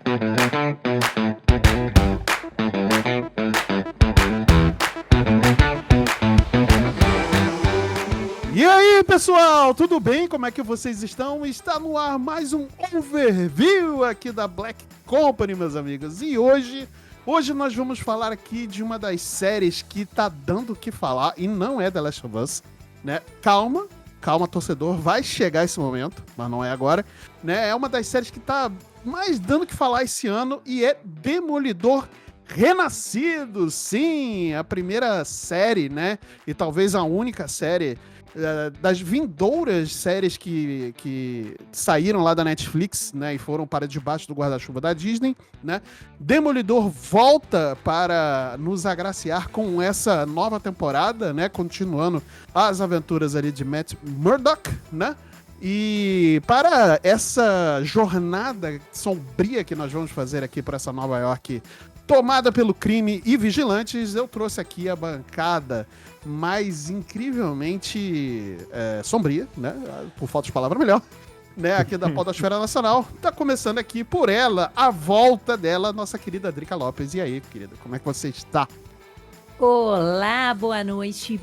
E aí, pessoal, tudo bem? Como é que vocês estão? Está no ar mais um overview aqui da Black Company, meus amigos. E hoje nós vamos falar aqui de uma das séries que tá dando o que falar e não é The Last of Us, né? Calma, torcedor, vai chegar esse momento, mas não é agora, né? É uma das séries que tá mais dando o que falar esse ano e é Demolidor Renascido. Sim, a primeira série, né? E talvez a única série das vindouras séries que saíram lá da Netflix, né, e foram para debaixo do guarda-chuva da Disney, né? Demolidor volta para nos agraciar com essa nova temporada, né, continuando as aventuras ali de Matt Murdock, né? E para essa jornada sombria que nós vamos fazer aqui para essa Nova York tomada pelo crime e vigilantes, eu trouxe aqui a bancada mais incrivelmente sombria, né? Por falta de palavra melhor, né? Aqui da Podosfera Nacional. Tá começando aqui por ela, a volta dela, nossa querida Drica Lopes. E aí, querida, como é que você está? Olá, boa noite,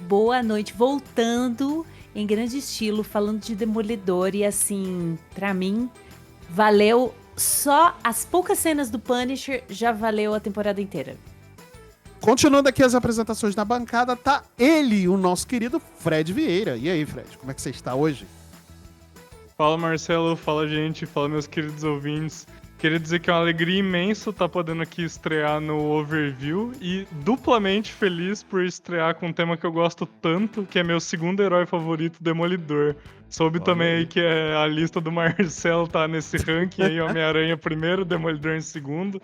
voltando em grande estilo, falando de Demolidor e assim, pra mim, valeu, só as poucas cenas do Punisher já valeu a temporada inteira. Continuando aqui as apresentações da bancada, tá ele, o nosso querido Fred Vieira. E aí, Fred, como é que você está hoje? Fala, Marcelo, fala, gente, fala, meus queridos ouvintes. Queria dizer que é uma alegria imensa estar podendo aqui estrear no Overview e duplamente feliz por estrear com um tema que eu gosto tanto, que é meu segundo herói favorito, Demolidor. Soube também aí que a lista do Marcelo tá nesse ranking aí, Homem-Aranha primeiro, Demolidor em segundo.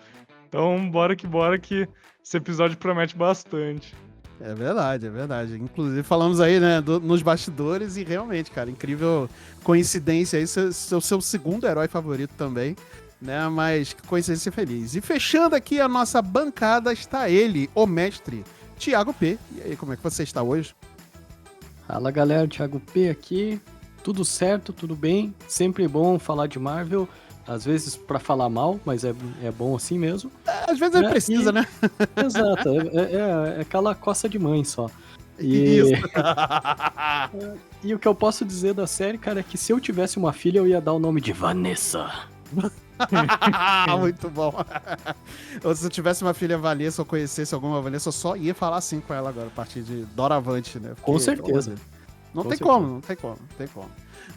Então, bora que esse episódio promete bastante. É verdade. Inclusive, falamos aí, né, nos bastidores e realmente, cara, incrível coincidência aí, seu segundo herói favorito também, né, mas que coincidência feliz. E fechando aqui a nossa bancada está ele, o mestre, Thiago P. E aí, como é que você está hoje? Fala, galera, Thiago P aqui, tudo certo, tudo bem, sempre bom falar de Marvel. Às vezes pra falar mal, mas é bom assim mesmo. Às vezes ele precisa, né? Exato, é aquela coça de mãe só. Isso. E o que eu posso dizer da série, cara, é que se eu tivesse uma filha, eu ia dar o nome de Vanessa. Muito bom. Ou se eu tivesse uma filha Vanessa ou conhecesse alguma Vanessa, eu só ia falar assim com ela agora, a partir de doravante, né? Porque, com certeza. Não tem como.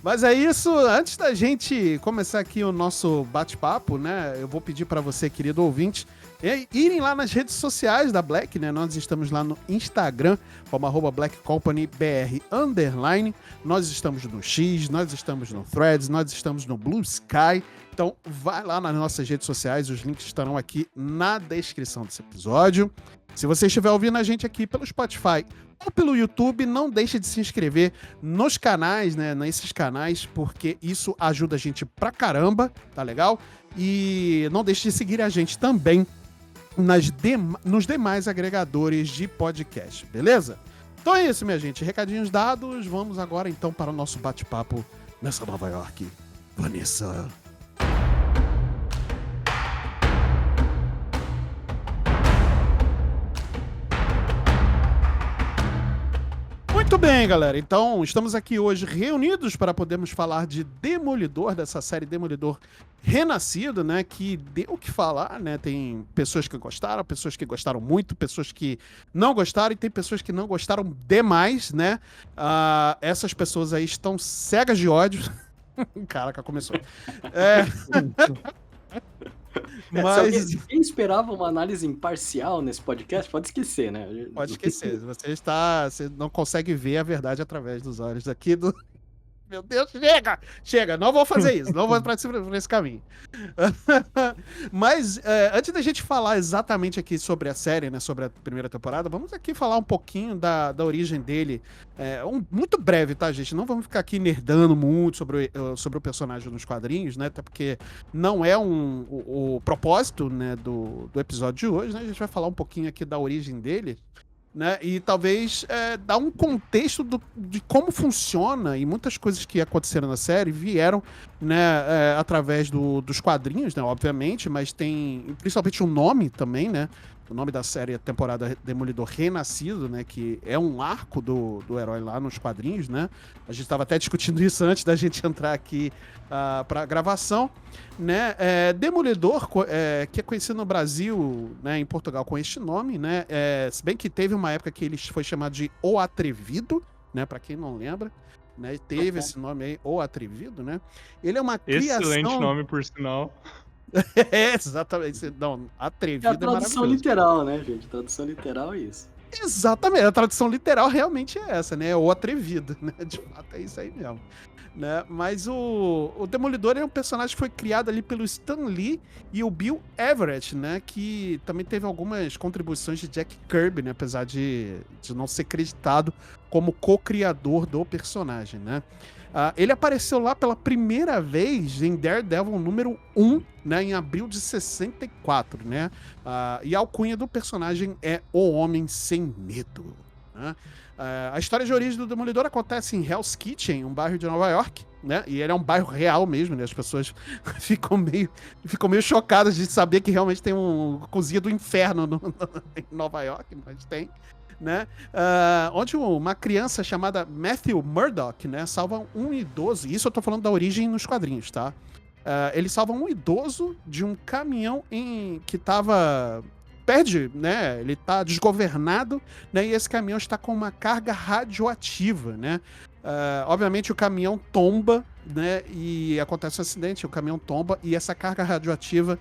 Mas é isso, antes da gente começar aqui o nosso bate-papo, né, eu vou pedir para você, querido ouvinte, irem lá nas redes sociais da Black, né, nós estamos lá no Instagram, como @BlackCompanyBR_, nós estamos no X, nós estamos no Threads, nós estamos no Blue Sky, então vai lá nas nossas redes sociais, os links estarão aqui na descrição desse episódio. Se você estiver ouvindo a gente aqui pelo Spotify ou pelo YouTube, não deixe de se inscrever nos canais, né, nesses canais, porque isso ajuda a gente pra caramba, tá legal? E não deixe de seguir a gente também nos demais agregadores de podcast, beleza? Então é isso, minha gente. Recadinhos dados, vamos agora então para o nosso bate-papo nessa Nova York. Vanessa. Muito bem, galera. Então, estamos aqui hoje reunidos para podermos falar de Demolidor, dessa série Demolidor Renascido, né? Que deu o que falar, né? Tem pessoas que gostaram, pessoas que gostaram muito, pessoas que não gostaram e tem pessoas que não gostaram demais, né? Essas pessoas aí estão cegas de ódio. Caraca, começou. Mas quem esperava uma análise imparcial nesse podcast, pode esquecer, né? Pode esquecer. Você não consegue ver a verdade através dos olhos aqui do... Meu Deus, chega, não vou fazer isso, não vou pra esse caminho. Mas, antes da gente falar exatamente aqui sobre a série, né, sobre a primeira temporada, vamos aqui falar um pouquinho da origem dele, muito breve, tá, gente? Não vamos ficar aqui nerdando muito sobre o personagem nos quadrinhos, né, até porque não é o propósito, né, do episódio de hoje, né, a gente vai falar um pouquinho aqui da origem dele. né? E talvez dar um contexto de como funciona, e muitas coisas que aconteceram na série vieram, né, através dos quadrinhos, né, obviamente, mas tem principalmente o nome também, né? O nome da série é temporada Demolidor Renascido, né? Que é um arco do herói lá nos quadrinhos, né? A gente estava até discutindo isso antes da gente entrar aqui para gravação, né? Demolidor, que é conhecido no Brasil, né, em Portugal com este nome, né? Se bem que teve uma época que ele foi chamado de O Atrevido, né? Para quem não lembra, né? Teve esse nome aí, O Atrevido, né? Ele é uma criação... Excelente nome, por sinal. Exatamente. Não, É a Atrevido é tradução maravilhoso. literal, né, gente? Tradução literal é isso. Exatamente, a tradução literal realmente é essa, né? O atrevido, né? De fato, é isso aí mesmo. Né? Mas o Demolidor é um personagem que foi criado ali pelo Stan Lee e o Bill Everett, né? Que também teve algumas contribuições de Jack Kirby, né? Apesar de não ser creditado como co-criador do personagem, né? Ele apareceu lá pela primeira vez em Daredevil número 1, né, em abril de 64, né? E a alcunha do personagem é O Homem Sem Medo, né? A história de origem do Demolidor acontece em Hell's Kitchen, um bairro de Nova York, né? E ele é um bairro real mesmo, né? As pessoas ficam meio chocadas de saber que realmente tem uma cozinha do inferno em Nova York, mas tem. Né? Onde uma criança chamada Matthew Murdock, né, salva um idoso, e isso eu tô falando da origem nos quadrinhos, tá? Ele salva um idoso de um caminhão que tava... né? Ele tá desgovernado, né? E esse caminhão está com uma carga radioativa, né? Obviamente o caminhão tomba, né? E acontece um acidente, o caminhão tomba e essa carga radioativa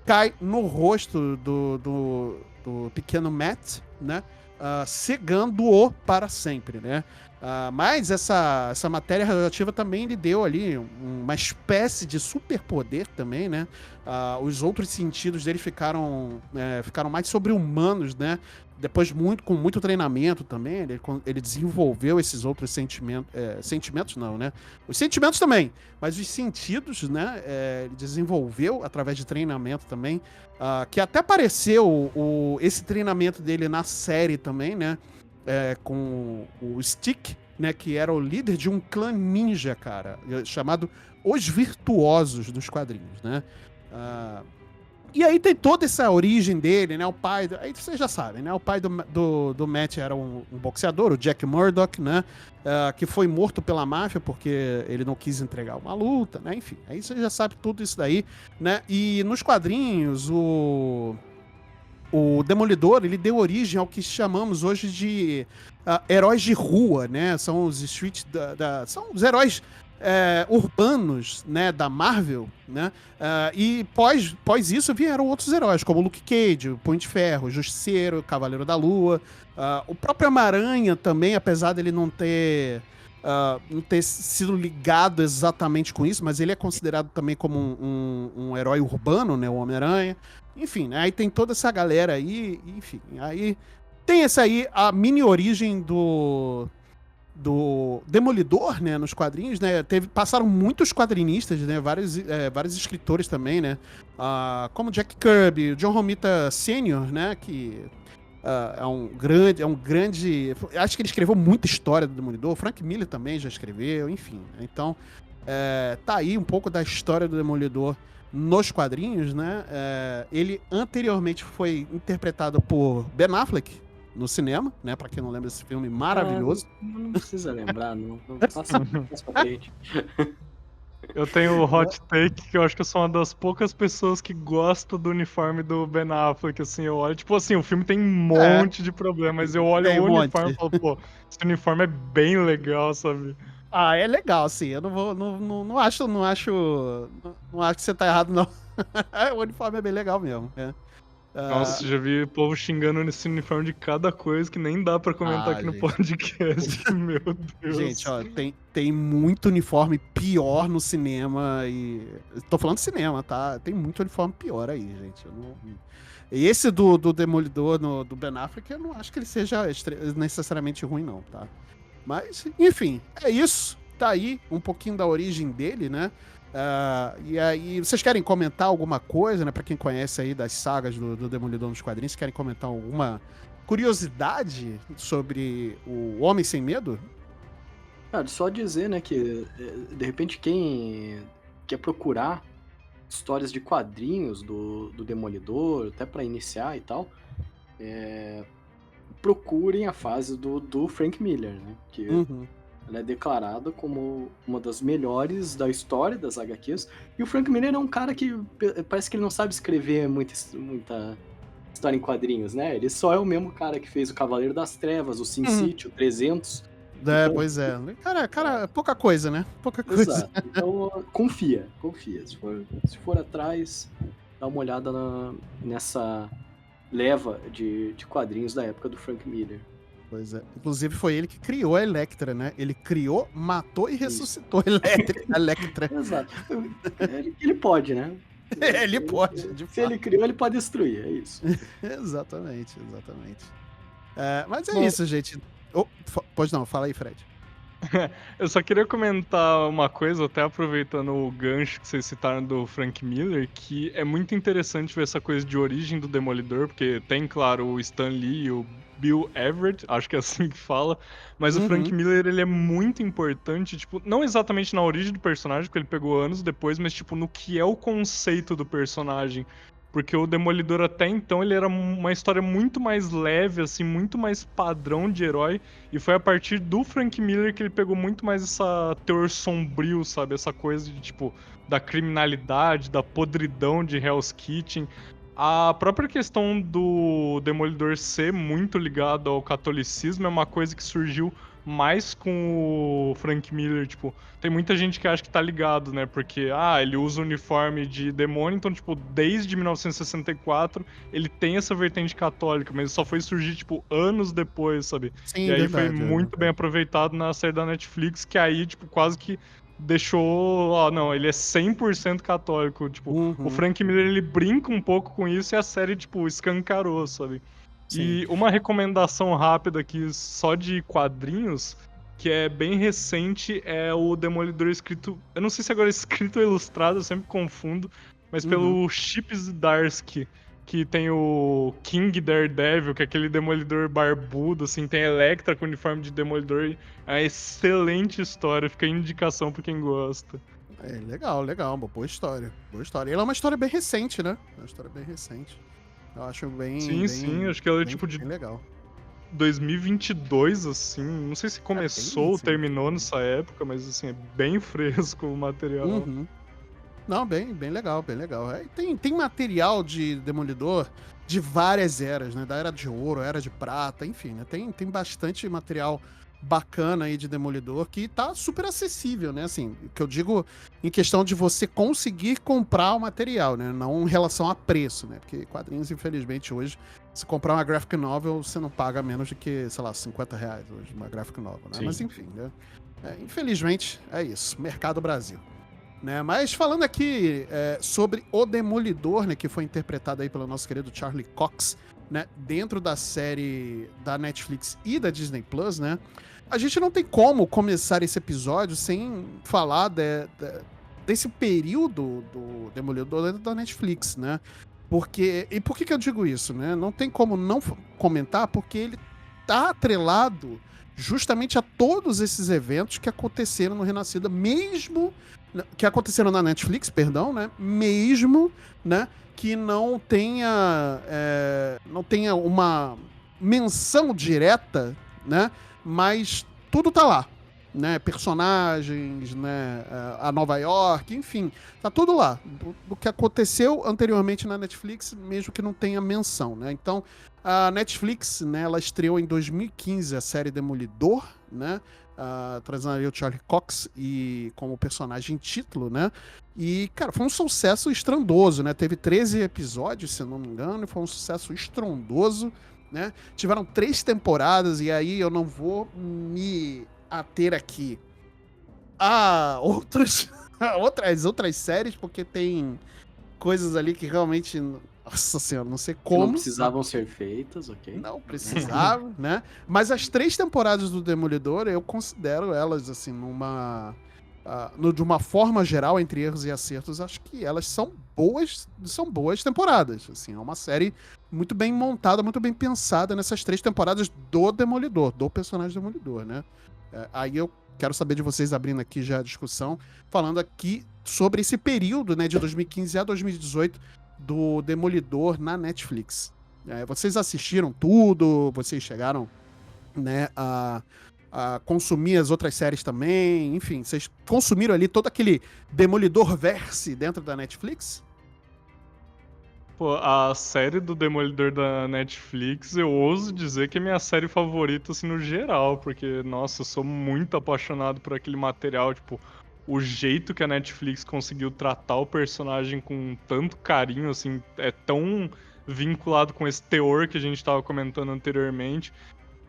cai no rosto do pequeno Matt, né? Cegando-o para sempre, né? Mas essa matéria radioativa também lhe deu ali uma espécie de superpoder também, né? Os outros sentidos dele ficaram mais sobre-humanos, né? Depois, com muito treinamento também, ele desenvolveu esses outros sentimentos. Sentimentos não, né? Os sentimentos também, mas os sentidos, né? Ele desenvolveu através de treinamento também. Que até apareceu esse treinamento dele na série também, né? Com o Stick, né? Que era o líder de um clã ninja, cara, chamado Os Virtuosos dos quadrinhos, né? E aí tem toda essa origem dele, né? O pai... Aí vocês já sabem, né? O pai do Matt era um boxeador, o Jack Murdock, né? Que foi morto pela máfia porque ele não quis entregar uma luta, né? Enfim, aí você já sabe tudo isso daí, né? E nos quadrinhos, o Demolidor, ele deu origem ao que chamamos hoje de heróis de rua, né? São os street... são os heróis... urbanos, né, da Marvel, né, e pós isso vieram outros heróis, como o Luke Cage, o Punho de Ferro, o Justiceiro, o Cavaleiro da Lua, o próprio Homem-Aranha também, apesar dele não ter sido ligado exatamente com isso, mas ele é considerado também como um herói urbano, né, o Homem-Aranha. Enfim, né, aí tem toda essa galera aí, enfim, aí tem essa aí, a mini origem do Demolidor, né, nos quadrinhos, né, passaram muitos quadrinistas, né, vários escritores também, né, como Jack Kirby, John Romita Sr., né, que é um grande, acho que ele escreveu muita história do Demolidor, Frank Miller também já escreveu, enfim, então tá aí um pouco da história do Demolidor nos quadrinhos, né, ele anteriormente foi interpretado por Ben Affleck, no cinema, né? Pra quem não lembra desse filme maravilhoso. Não precisa lembrar, não passa pra frente. Eu tenho o hot take, que eu acho que eu sou uma das poucas pessoas que gosta do uniforme do Ben Affleck, assim, eu olho, tipo assim, o filme tem um monte de problema, mas eu olho o uniforme e falo, pô, esse uniforme é bem legal, sabe? É legal, assim, eu não acho que você tá errado, não. O uniforme é bem legal mesmo, né? Nossa, já vi o povo xingando nesse uniforme de cada coisa que nem dá pra comentar aqui no podcast. Meu Deus. Gente, ó, tem muito uniforme pior no cinema e... Tô falando de cinema, tá? Tem muito uniforme pior aí, gente. Esse do Demolidor, do Ben Affleck, eu não acho que ele seja necessariamente ruim, não, tá? Mas, enfim, é isso. Tá aí um pouquinho da origem dele, né? E aí, vocês querem comentar alguma coisa, né? Pra quem conhece aí das sagas do Demolidor nos quadrinhos, querem comentar alguma curiosidade sobre o Homem Sem Medo? Cara, só dizer, né, que de repente quem quer procurar histórias de quadrinhos do Demolidor, até pra iniciar e tal, procurem a fase do Frank Miller, né? Que ela é declarada como uma das melhores da história das HQs. E o Frank Miller é um cara que parece que ele não sabe escrever muita história em quadrinhos, né? Ele só é o mesmo cara que fez o Cavaleiro das Trevas, o Sin City, o 300. Então, pois é. Cara, pouca coisa, né? Pouca coisa. Exato. Então, confia. Se for atrás, dá uma olhada nessa leva de quadrinhos da época do Frank Miller. Pois é. Inclusive foi ele que criou a Elektra, né? Ele criou, matou e ressuscitou a Elektra. Exato. Ele pode, né? Ele pode, de fato. Se ele criou, ele pode destruir, é isso. Exatamente. Mas é isso, gente. Pode não, fala aí, Fred. Eu só queria comentar uma coisa, até aproveitando o gancho que vocês citaram do Frank Miller, que é muito interessante ver essa coisa de origem do Demolidor, porque tem, claro, o Stan Lee e o Bill Everett, acho que é assim que fala, mas o Frank Miller, ele é muito importante, tipo, não exatamente na origem do personagem, porque ele pegou anos depois, mas, tipo, no que é o conceito do personagem. Porque o Demolidor até então, ele era uma história muito mais leve, assim, muito mais padrão de herói. E foi a partir do Frank Miller que ele pegou muito mais essa teor sombrio, sabe? Essa coisa de, tipo, da criminalidade, da podridão de Hell's Kitchen. A própria questão do Demolidor ser muito ligado ao catolicismo é uma coisa que surgiu mais com o Frank Miller, tipo, tem muita gente que acha que tá ligado, né, porque, ele usa o uniforme de demônio, então, tipo, desde 1964 ele tem essa vertente católica, mas só foi surgir, tipo, anos depois, sabe? Sim, e aí verdade, foi muito bem aproveitado na série da Netflix, que aí, tipo, quase que deixou, não, ele é 100% católico, tipo, o Frank Miller, ele brinca um pouco com isso e a série, tipo, escancarou, sabe? Sim. E uma recomendação rápida aqui, só de quadrinhos, que é bem recente, é o Demolidor escrito... Eu não sei se agora é escrito ou ilustrado, eu sempre confundo, mas pelo Chip Zdarsky, que tem o King Daredevil, que é aquele Demolidor barbudo, assim, tem a Elektra com o uniforme de Demolidor. É uma excelente história, fica a indicação pra quem gosta. Legal, uma boa história. Ele é uma história bem recente, né? Eu acho bem... Sim, acho que ela é tipo de legal. 2022, assim, não sei se começou ou terminou nessa época, mas assim, é bem fresco o material. Não, bem legal. Tem material de Demolidor de várias eras, né? Da Era de Ouro, Era de Prata, enfim, né? Tem bastante material bacana aí de Demolidor que tá super acessível, né? Assim, o que eu digo em questão de você conseguir comprar o material, né? Não em relação a preço, né? Porque quadrinhos, infelizmente, hoje, se comprar uma graphic novel, você não paga menos de que, sei lá, R$50 hoje, uma graphic novel, né? Sim. Mas enfim, né? Infelizmente, é isso. Mercado Brasil. Né? Mas falando aqui sobre o Demolidor, né? Que foi interpretado aí pelo nosso querido Charlie Cox, né, dentro da série da Netflix e da Disney Plus, né? A gente não tem como começar esse episódio sem falar desse período do Demolidor dentro da Netflix, né? E por que eu digo isso, né? Não tem como não comentar, porque ele tá atrelado justamente a todos esses eventos que aconteceram no Renascida, mesmo que aconteceram na Netflix, perdão, né? Mesmo, né? Que não tenha uma menção direta, né? Mas tudo tá lá, né? Personagens, né? A Nova York, enfim, tá tudo lá. Do que aconteceu anteriormente na Netflix, mesmo que não tenha menção, né? Então, a Netflix, né? Ela estreou em 2015 a série Demolidor, né? Trazendo ali o Charlie Cox como personagem título, né? E, cara, foi um sucesso estrondoso, né? Teve 13 episódios, se eu não me engano, e foi um sucesso estrondoso, né? Tiveram 3 temporadas, e aí eu não vou me ater aqui a outras séries, porque tem coisas ali que realmente... Nossa senhora, não sei como. Que não precisavam ser feitas, ok? Não precisavam, né? Mas as 3 temporadas do Demolidor, eu considero elas, assim, de uma forma geral, entre erros e acertos, acho que elas são boas temporadas. Assim, é uma série muito bem montada, muito bem pensada nessas 3 temporadas do Demolidor, do personagem Demolidor, né? Aí eu quero saber de vocês, abrindo aqui já a discussão, falando aqui sobre esse período, né, de 2015 a 2018 do Demolidor na Netflix. Vocês assistiram tudo? Vocês chegaram, né, a consumir as outras séries também? Enfim, vocês consumiram ali todo aquele Demolidor-verse dentro da Netflix? Pô, a série do Demolidor da Netflix, eu ouso dizer que é minha série favorita, assim, no geral, porque, nossa, eu sou muito apaixonado por aquele material, tipo, o jeito que a Netflix conseguiu tratar o personagem com tanto carinho, assim, é tão vinculado com esse teor que a gente tava comentando anteriormente.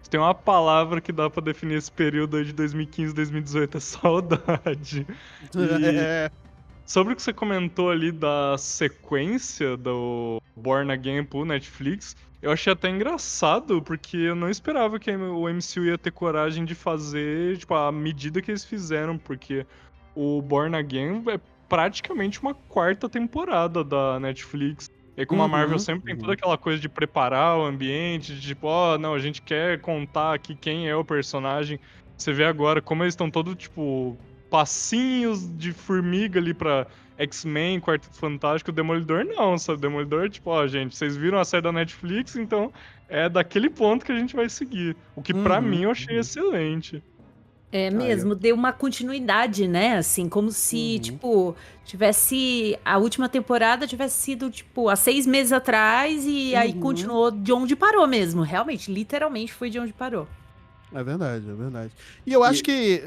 Se tem uma palavra que dá pra definir esse período aí de 2015, 2018, é saudade. E sobre o que você comentou ali da sequência do Born Again pro Netflix, eu achei até engraçado, porque eu não esperava que o MCU ia ter coragem de fazer, tipo, a medida que eles fizeram, porque o Born Again é praticamente uma 4ª temporada da Netflix. E como a Marvel sempre tem toda aquela coisa de preparar o ambiente, de tipo, não, a gente quer contar aqui quem é o personagem. Você vê agora como eles estão todos, tipo, passinhos de formiga ali pra X-Men, Quarteto Fantástico. O Demolidor não, sabe? O Demolidor, tipo, gente, vocês viram a série da Netflix, então é daquele ponto que a gente vai seguir. O que pra mim eu achei excelente. É mesmo, deu uma continuidade, né? Assim, como se, tipo, tivesse. A última temporada tivesse sido, tipo, há 6 meses atrás e aí continuou de onde parou mesmo. Realmente, literalmente foi de onde parou. É verdade, é verdade. E eu acho que,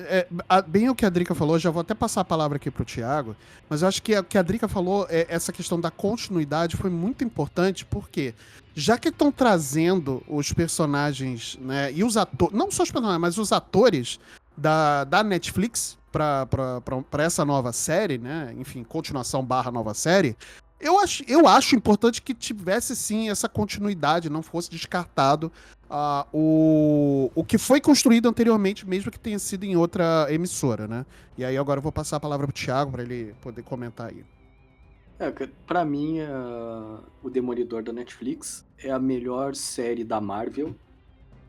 bem o que a Drica falou, já vou até passar a palavra aqui pro Thiago, mas eu acho que o que a Drica falou, essa questão da continuidade foi muito importante, porque já que estão trazendo os personagens, né, e os atores, não só os personagens, mas os atores da Netflix pra essa nova série, né, enfim, continuação / nova série, eu acho importante que tivesse sim essa continuidade, não fosse descartado o que foi construído anteriormente, mesmo que tenha sido em outra emissora, né? E aí agora eu vou passar a palavra pro Thiago para ele poder comentar aí. Pra mim, o Demolidor da Netflix é a melhor série da Marvel,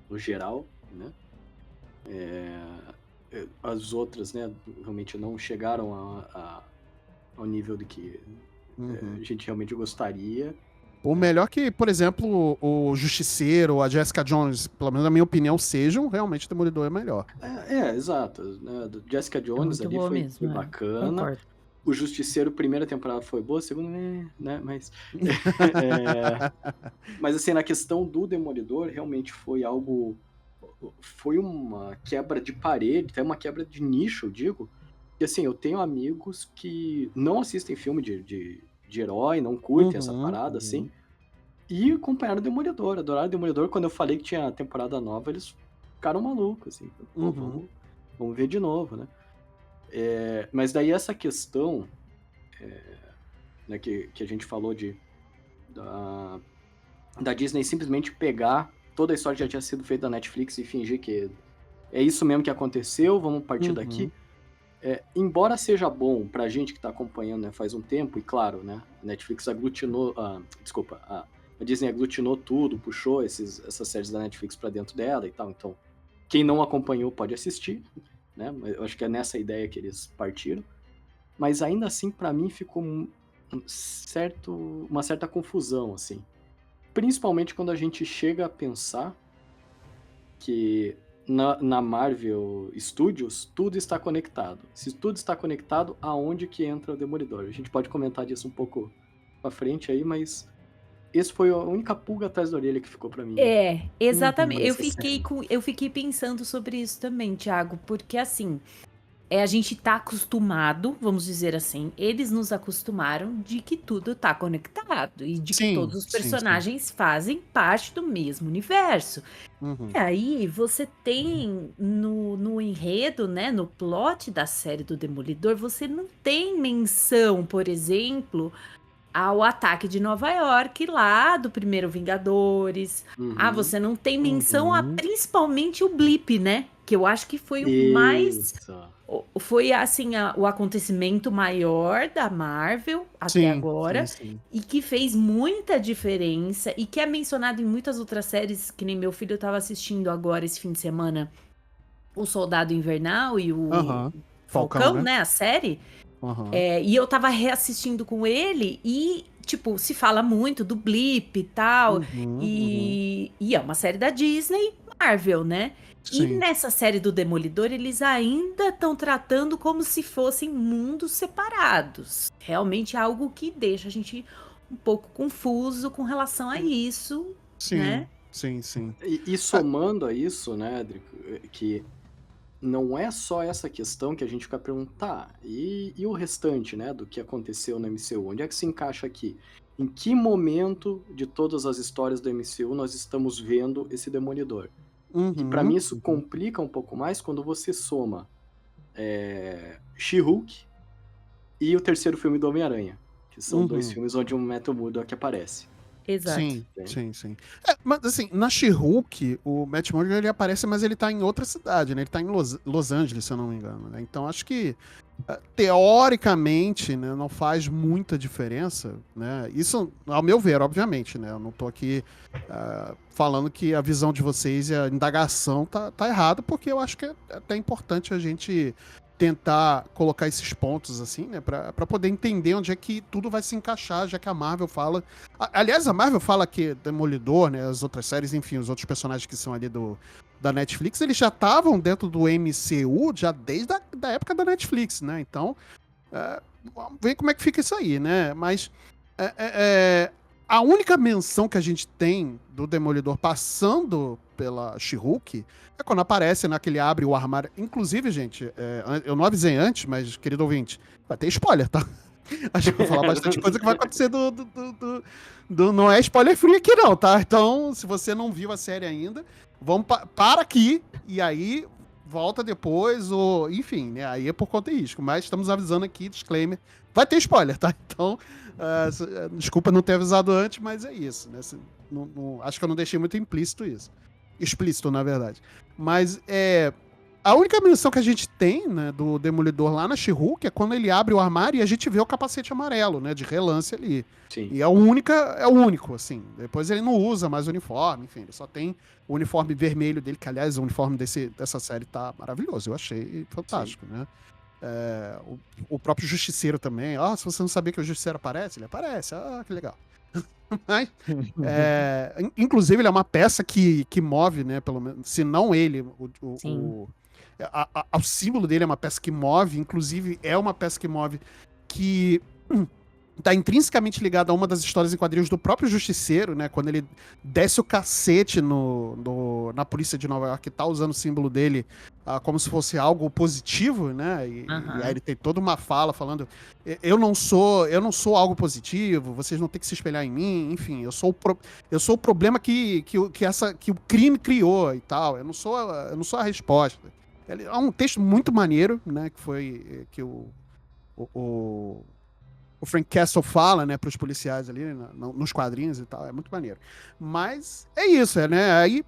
no geral, né? As outras, né, realmente não chegaram ao nível de que a gente realmente gostaria. O melhor que, por exemplo, o Justiceiro, a Jessica Jones, pelo menos na minha opinião, sejam, realmente o Demolidor é melhor. Exato. Né? Jessica Jones ali foi bacana. Concordo. O Justiceiro, primeira temporada foi boa, segunda, né? Mas. Mas assim, na questão do Demolidor, realmente foi algo. Foi uma quebra de parede, até uma quebra de nicho, eu digo. E assim, eu tenho amigos que não assistem filme de herói, não curtem essa parada, assim. E acompanharam o Demolidor, adoraram o Demolidor. Quando eu falei que tinha temporada nova, eles ficaram malucos, assim. Pô, vamos ver de novo, né? Mas daí essa questão né, que a gente falou da Disney simplesmente pegar toda a história que já tinha sido feita da Netflix e fingir que é isso mesmo que aconteceu, vamos partir daqui. Embora seja bom pra gente que tá acompanhando, né, faz um tempo, e claro, né, a Netflix aglutinou, a Disney aglutinou tudo, puxou essas séries da Netflix pra dentro dela e tal, então quem não acompanhou pode assistir, né, eu acho que é nessa ideia que eles partiram, mas ainda assim pra mim ficou uma certa confusão, assim, principalmente quando a gente chega a pensar que na Marvel Studios, tudo está conectado. Se tudo está conectado, aonde que entra o Demolidor? A gente pode comentar disso um pouco pra frente aí, mas esse foi a única pulga atrás da orelha que ficou pra mim. Exatamente. Eu fiquei pensando sobre isso também, Thiago, porque assim, a gente tá acostumado, vamos dizer assim, eles nos acostumaram de que tudo tá conectado e de que todos os personagens fazem parte do mesmo universo. E aí você tem no enredo, né, no plot da série do Demolidor, você não tem menção, por exemplo, ao ataque de Nova York lá do primeiro Vingadores. Uhum. Você não tem menção a Uhum. principalmente o blip, né? Que eu acho que foi o mais... Isso. Foi, assim, o acontecimento maior da Marvel até agora. Sim. E que fez muita diferença. E que é mencionado em muitas outras séries, que nem meu filho estava assistindo agora esse fim de semana, O Soldado Invernal e o Aham. Falcão, né? né? A série. Aham. E eu tava reassistindo com ele e, tipo, se fala muito do blip e tal. Uhum. E é uma série da Disney, Marvel, né? E Sim. nessa série do Demolidor, eles ainda estão tratando como se fossem mundos separados. Realmente é algo que deixa a gente um pouco confuso com relação a isso, né? Sim. E somando a isso, né, Edrico, que não é só essa questão que a gente fica perguntando, e o restante, né, do que aconteceu no MCU? Onde é que se encaixa aqui? Em que momento de todas as histórias do MCU nós estamos vendo esse Demolidor? E pra mim isso complica um pouco mais quando você soma She-Hulk e o terceiro filme do Homem-Aranha, que são dois filmes onde o Matthew Murdock aparece. Exato. Sim. Mas assim, na She-Hulk, o Matt Murdock ele aparece, mas ele tá em outra cidade, né? Ele tá em Los Angeles, se eu não me engano, né? Então acho que teoricamente, né, não faz muita diferença, né? Isso, ao meu ver, obviamente, né? Eu não tô aqui falando que a visão de vocês e a indagação tá errada, porque eu acho que é até importante a gente tentar colocar esses pontos, assim, né, pra poder entender onde é que tudo vai se encaixar, já que a Marvel fala... Aliás, a Marvel fala que Demolidor, né, as outras séries, enfim, os outros personagens que são ali da Netflix, eles já estavam dentro do MCU já desde a época da Netflix, né, então vamos ver como é que fica isso aí, né, mas a única menção que a gente tem do Demolidor passando pela She-Hulk é quando aparece naquele abre o armário. Inclusive, gente, eu não avisei antes, mas, querido ouvinte, vai ter spoiler, tá? Acho que eu vou falar bastante coisa que vai acontecer não é spoiler free aqui não, tá? Então, se você não viu a série ainda, vamos para aqui e aí volta depois, ou enfim, né? Aí é por conta de risco. Mas estamos avisando aqui, disclaimer, vai ter spoiler, tá? Então, desculpa não ter avisado antes, mas é isso, né? Acho que eu não deixei muito implícito isso. Explícito, na verdade. Mas a única menção que a gente tem, né, do Demolidor lá na She-Hulk é quando ele abre o armário e a gente vê o capacete amarelo, né, de relance ali. Sim. E é o único, assim. Depois ele não usa mais o uniforme, enfim, ele só tem o uniforme vermelho dele, que aliás o uniforme dessa série tá maravilhoso, eu achei fantástico, né? O próprio Justiceiro também. Se você não sabia que o Justiceiro aparece, ele aparece. Que legal. Mas, inclusive, ele é uma peça que move, né? Pelo menos, se não ele, o símbolo dele é uma peça que move, inclusive é uma peça que move que tá intrinsecamente ligada a uma das histórias em quadrinhos do próprio Justiceiro, né? Quando ele desce o cacete na polícia de Nova York e tá usando o símbolo dele como se fosse algo positivo, né? E aí ele tem toda uma fala falando: eu não sou algo positivo, vocês não têm que se espelhar em mim, enfim, eu sou o problema que o crime criou e tal, eu não sou a resposta. É um texto muito maneiro, né? Que foi que o Frank Castle fala, né, pros policiais ali, nos quadrinhos e tal, é muito maneiro. Mas é isso, né, aí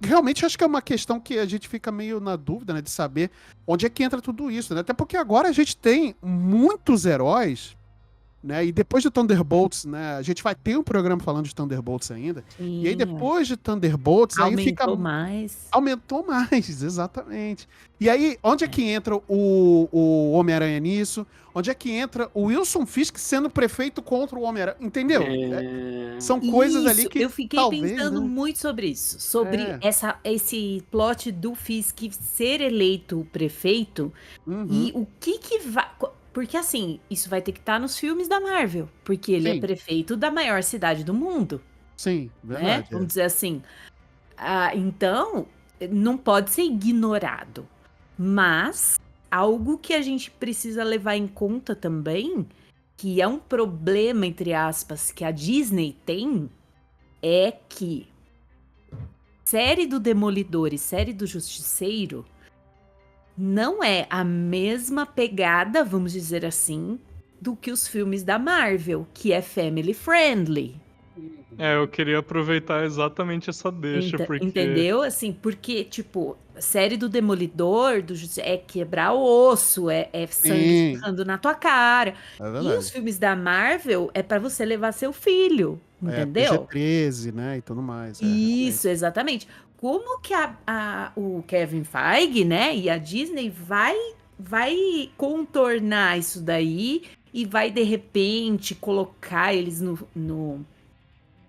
realmente acho que é uma questão que a gente fica meio na dúvida, né, de saber onde é que entra tudo isso, né, até porque agora a gente tem muitos heróis, né, e depois de Thunderbolts, né, a gente vai ter um programa falando de Thunderbolts ainda, e aí depois de Thunderbolts, aí fica... Aumentou mais, exatamente. E aí, onde é que entra o Homem-Aranha nisso? Onde é que entra o Wilson Fisk sendo prefeito contra o Homem-Aranha? Entendeu? São coisas ali que eu fiquei talvez, pensando né? muito sobre isso. Sobre esse plot do Fisk ser eleito prefeito. E o que vai... Porque, assim, isso vai ter que estar nos filmes da Marvel. Porque ele é prefeito da maior cidade do mundo. Sim, verdade. Né? Vamos dizer assim. Então, não pode ser ignorado. Mas, algo que a gente precisa levar em conta também, que é um problema, entre aspas, que a Disney tem, é que série do Demolidor e série do Justiceiro não é a mesma pegada, vamos dizer assim, do que os filmes da Marvel, que é family friendly. Eu queria aproveitar exatamente essa deixa, porque... Entendeu? Assim, porque, tipo, a série do Demolidor é quebrar osso, é sangue Sim, espirrando na tua cara. é E os verdade. filmes da Marvel é pra você levar seu filho, É, entendeu? PG-13, né, e tudo mais. Isso, Realmente. exatamente. Como que o Kevin Feige, né, e a Disney vai contornar isso daí e vai, de repente, colocar eles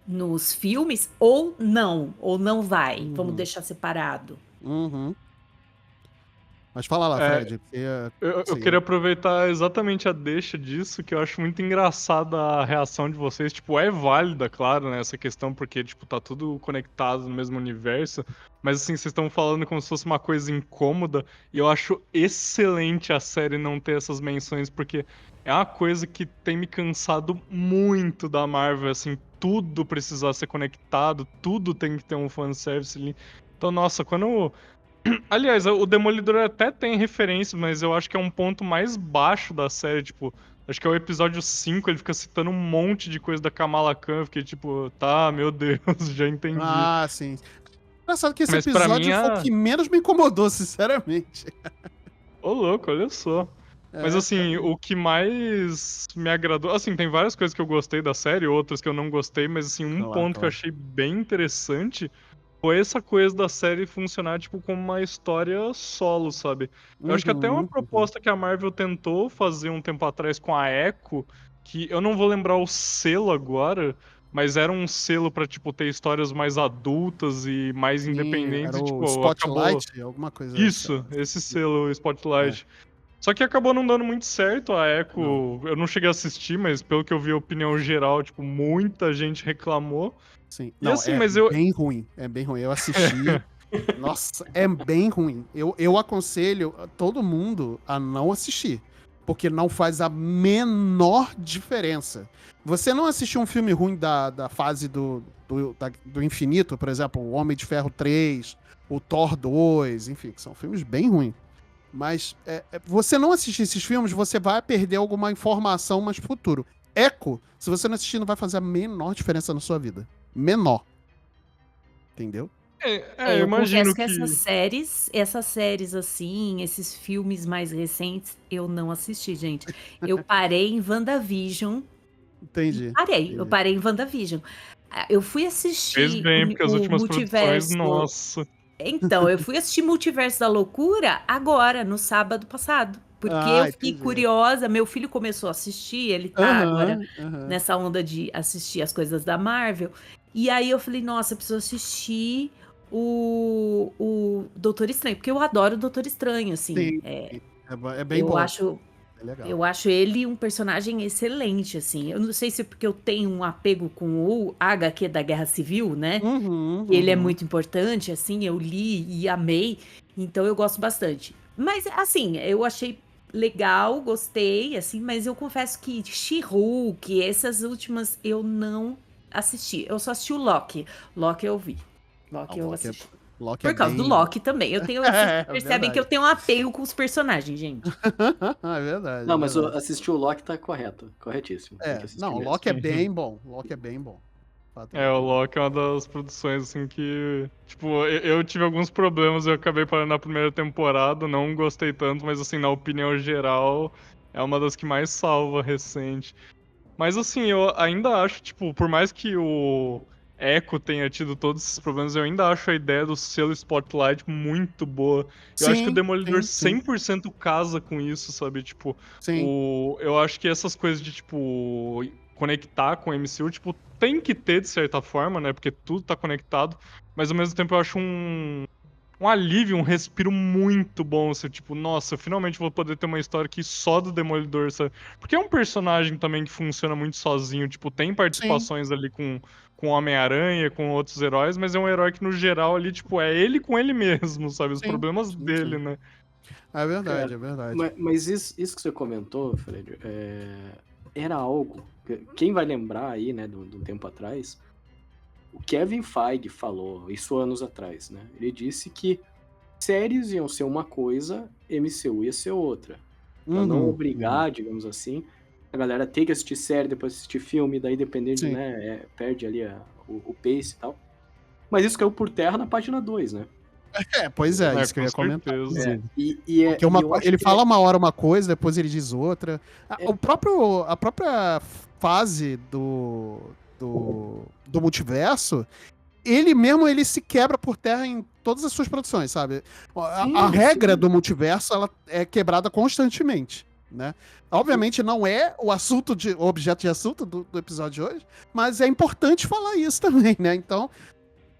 nos filmes ou não vai. Vamos Uhum, deixar separado. uhum. Mas fala lá, É, Fred, porque, eu assim, queria aproveitar exatamente a deixa disso, que eu acho muito engraçada a reação de vocês. Tipo, é válida, claro, né, essa questão, porque, tipo, tá tudo conectado no mesmo universo. Mas, assim, vocês estão falando como se fosse uma coisa incômoda. E eu acho excelente a série não ter essas menções, porque é uma coisa que tem me cansado muito da Marvel, assim, tudo precisar ser conectado, tudo tem que ter um fanservice ali. Então, nossa, quando... Aliás, o Demolidor até tem referência, mas eu acho que é um ponto mais baixo da série, tipo, acho que é o episódio 5, ele fica citando um monte de coisa da Kamala Khan, eu fiquei tipo, tá, meu Deus, já entendi. ah, sim. Engraçado que esse Mas pra mim, episódio foi o que menos me incomodou, sinceramente. ô louco, olha só. Mas É, assim, o que mais me agradou, assim, tem várias coisas que eu gostei da série, outras que eu não gostei, mas assim, um claro, ponto que eu claro. achei bem interessante foi essa coisa da série funcionar, tipo, como uma história solo, sabe? Eu acho que até uma Uhum, uhum. proposta que a Marvel tentou fazer um tempo atrás com a Echo, que eu não vou lembrar o selo agora, mas era um selo pra, tipo, ter histórias mais adultas e mais Sim, independentes era e, o tipo, acabou... Spotlight, alguma coisa assim. Isso, esse selo, É, Spotlight. Só que acabou não dando muito certo a não, Echo. Eu não cheguei a assistir, mas pelo que eu vi a opinião geral, tipo, muita gente reclamou. sim. E Não, assim, é mas eu... bem ruim. É bem ruim. Eu assisti. Nossa, é bem ruim. Eu aconselho todo mundo a não assistir. Porque não faz a menor diferença. Você não assistiu um filme ruim da fase do infinito, por exemplo, o Homem de Ferro 3, o Thor 2, enfim, que são filmes bem ruins. Mas você não assistir esses filmes, você vai perder alguma informação mais pro futuro. Echo, se você não assistir, não vai fazer a menor diferença na sua vida. Menor. Entendeu? Eu Eu confesso imagino que que... essas séries assim, esses filmes mais recentes, eu não assisti, gente. Eu parei em WandaVision e Entendi. eu Entendi. parei em WandaVision. Eu fui Fez assistir bem, porque as o últimas produções, Multiverso. nossa. Então, eu fui assistir Multiverso da Loucura agora, no sábado passado. Porque eu Ah, fiquei entendi. curiosa, meu filho começou a assistir, ele tá agora Aham, aham. nessa onda de assistir as coisas da Marvel. E aí eu falei, nossa, eu preciso assistir o Doutor Estranho, porque eu adoro o Doutor Estranho, assim. Sim, sim. É bem Eu bom. acho, É legal. eu acho ele um personagem excelente, assim. Eu não sei se é porque eu tenho um apego com o HQ da Guerra Civil, né? Uhum, Ele é uhum. muito importante, assim, eu li e amei, então eu gosto bastante. Mas, assim, eu achei legal, gostei, assim, mas eu confesso que She-Hulk, essas últimas eu não assisti. Eu só assisti o Loki. Loki eu vi. Ah, Loki o eu Loki assisti. Loki é Por causa do bem. Loki também. Vocês É percebem que eu verdade. tenho um apego com os personagens, gente. É verdade, é Não, mas verdade. assistir o Loki tá correto. Corretíssimo. Tem que Não, assistir o mesmo. Loki é bem bom. O Loki é bem bom. O fato, ele é O bem bom. Loki é uma das produções, assim, que... Tipo, eu tive alguns problemas, eu acabei parando na primeira temporada, não gostei tanto, mas, assim, na opinião geral, é uma das que mais salva recente. Mas, assim, eu ainda acho, tipo, por mais que o Echo tenha tido todos esses problemas, eu ainda acho a ideia do selo Spotlight muito boa. Eu acho que o Sim, Demolidor sim, sim. 100% casa com isso, sabe? Tipo, Sim. eu acho que essas coisas de, tipo, conectar com o MCU, tipo, tem que ter de certa forma, né? Porque tudo tá conectado. Mas ao mesmo tempo eu acho um alívio, um respiro muito bom. Assim, tipo, nossa, eu finalmente vou poder ter uma história aqui só do Demolidor, sabe? Porque é um personagem também que funciona muito sozinho. Tipo, tem Sim. participações ali com o Homem-Aranha, com outros heróis, mas é um herói que no geral ali, tipo, é ele com ele mesmo, sabe? Os Sim. problemas Sim, dele, sim. né? É Cara, verdade, é verdade. mas isso que você comentou, Fred, era algo. Quem vai lembrar aí, né, de um tempo atrás, o Kevin Feige falou, isso anos atrás, né? Ele disse que séries iam ser uma coisa, MCU ia ser outra. Pra não Uhum, uhum. obrigar, digamos assim, a galera tem que assistir série, depois assistir filme, daí dependendo, Sim. né, perde ali o pace e tal. Mas isso caiu por terra na página 2, né? Pois é, É, isso que eu com ia comentar. certeza. Inclusive. Porque eu acho ele que fala uma hora uma coisa, depois ele diz outra. É. A própria fase do multiverso, ele se quebra por terra em todas as suas produções, sabe? A Sim, regra sim. do multiverso, ela é quebrada constantemente, né? Obviamente não é o objeto de assunto do episódio de hoje, mas é importante falar isso também, né? Então,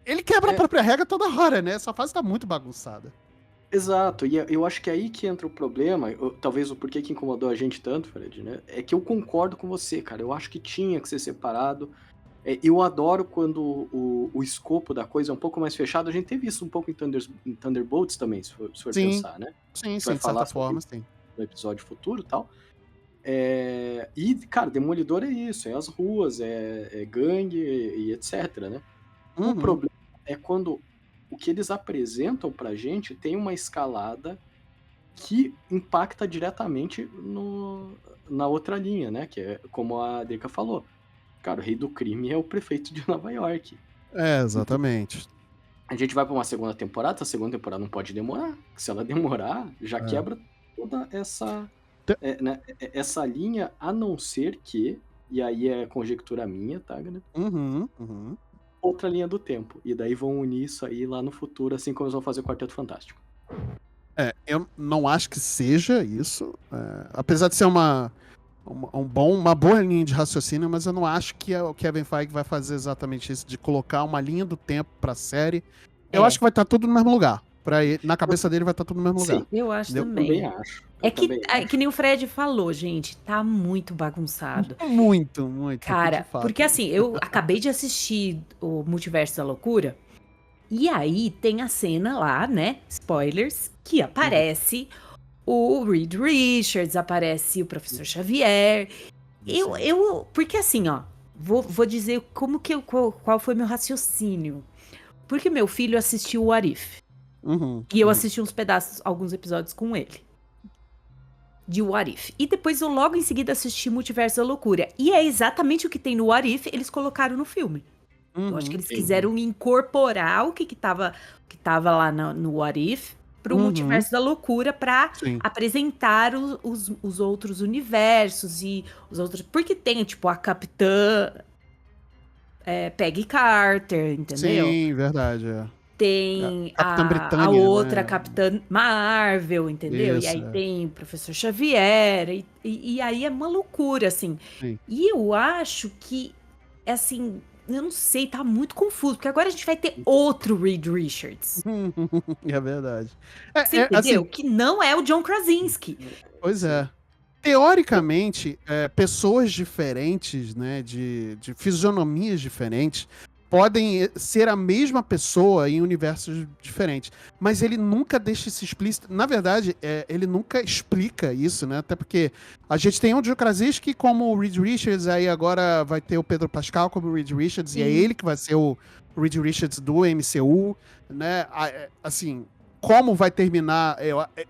ele quebra a própria regra toda hora, né? Essa fase tá muito bagunçada. Exato, e eu acho que é aí que entra o problema, talvez o porquê que incomodou a gente tanto, Fred, né? É que eu concordo com você, cara. Eu acho que tinha que ser separado. Eu adoro quando o escopo da coisa é um pouco mais fechado. A gente teve isso um pouco em Thunderbolts também, se for Sim. pensar, né? Sim, vai de falar certa forma, sim. No episódio futuro e tal. E, cara, Demolidor é isso, é as ruas, é gangue e etc, né? O Uhum. problema é quando o que eles apresentam pra gente tem uma escalada que impacta diretamente na outra linha, né? Que é como a Deca falou. Cara, o rei do crime é o prefeito de Nova York. Exatamente. A gente vai pra uma segunda temporada, a segunda temporada não pode demorar. Se ela demorar, já quebra toda essa linha, a não ser que, e aí é conjectura minha, tá, galera? Uhum. Outra linha do tempo. E daí vão unir isso aí lá no futuro, assim como eles vão fazer o Quarteto Fantástico. Eu não acho que seja isso. Apesar de ser uma boa linha de raciocínio, mas eu não acho que o Kevin Feige vai fazer exatamente isso, de colocar uma linha do tempo pra série. Eu acho que vai estar tudo no mesmo lugar. Na cabeça dele vai estar tudo no mesmo lugar. Eu acho Eu também. acho. Que nem o Fred falou, gente, tá muito bagunçado. Muito. Cara, de fato. porque assim, eu acabei de assistir o Multiverso da Loucura, e aí tem a cena lá, né, spoilers, que aparece o Reed Richards, aparece o Professor Xavier. Porque assim, ó, vou dizer qual foi meu raciocínio. Porque meu filho assistiu o What If. E eu assisti uns pedaços, alguns episódios com ele. De What If. E depois eu logo em seguida assisti Multiverso da Loucura. E é exatamente o que tem no What If, eles colocaram no filme. Eu acho que eles quiseram incorporar o que tava lá no What If pro Multiverso da Loucura pra apresentar os outros universos e os outros... Porque tem, tipo, a Capitã Peggy Carter, entendeu? Sim, verdade, Tem Capitã a Britânia, outra né? Capitã Marvel, entendeu? Isso, e aí tem o Professor Xavier, e aí é uma loucura, assim. Sim. E eu acho que, assim, eu não sei, tá muito confuso, porque agora a gente vai ter outro Reed Richards. É verdade. Você entendeu? Assim, Que não é o John Krasinski. pois é. Teoricamente, pessoas diferentes, né, de fisionomias diferentes, podem ser a mesma pessoa em universos diferentes. Mas ele nunca deixa isso explícito. Na verdade, ele nunca explica isso, né? Até porque a gente tem o John Krasinski como o Reed Richards, aí agora vai ter o Pedro Pascal como o Reed Richards, e é ele que vai ser o Reed Richards do MCU, né? Assim, como vai terminar,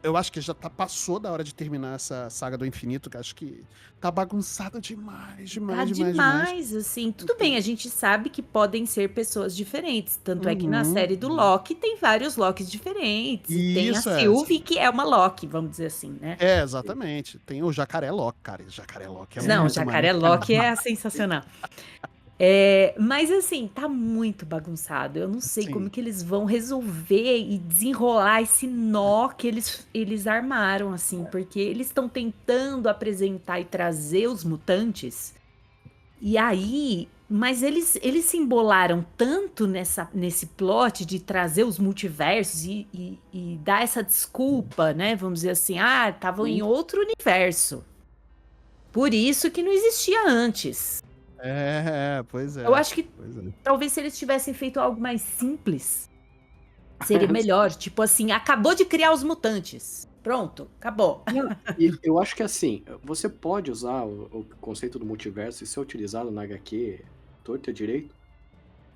eu acho que já passou da hora de terminar essa saga do infinito, que acho que tá bagunçada demais. Tá demais, assim. Tudo bem, a gente sabe que podem ser pessoas diferentes. Tanto é que na série do Loki tem vários Lokis diferentes. E tem a Sylvie, que é uma Loki, vamos dizer assim, né? Exatamente. Tem o Jacaré Loki, cara. Jacaré Loki é Não, muito Jacaré maneiro. Loki é sensacional. Mas assim, tá muito bagunçado. Eu não sei como que eles vão resolver e desenrolar esse nó que eles armaram, assim, porque eles estão tentando apresentar e trazer os mutantes. E aí, mas eles se embolaram tanto nesse plot de trazer os multiversos e dar essa desculpa, né? Vamos dizer assim, estavam em outro universo. Por isso que não existia antes. Pois é. Eu acho que talvez se eles tivessem feito algo mais simples, seria melhor. Tipo assim, acabou de criar os mutantes. Pronto, acabou. E eu acho que assim, você pode usar o conceito do multiverso e ser utilizado na HQ torto e direito,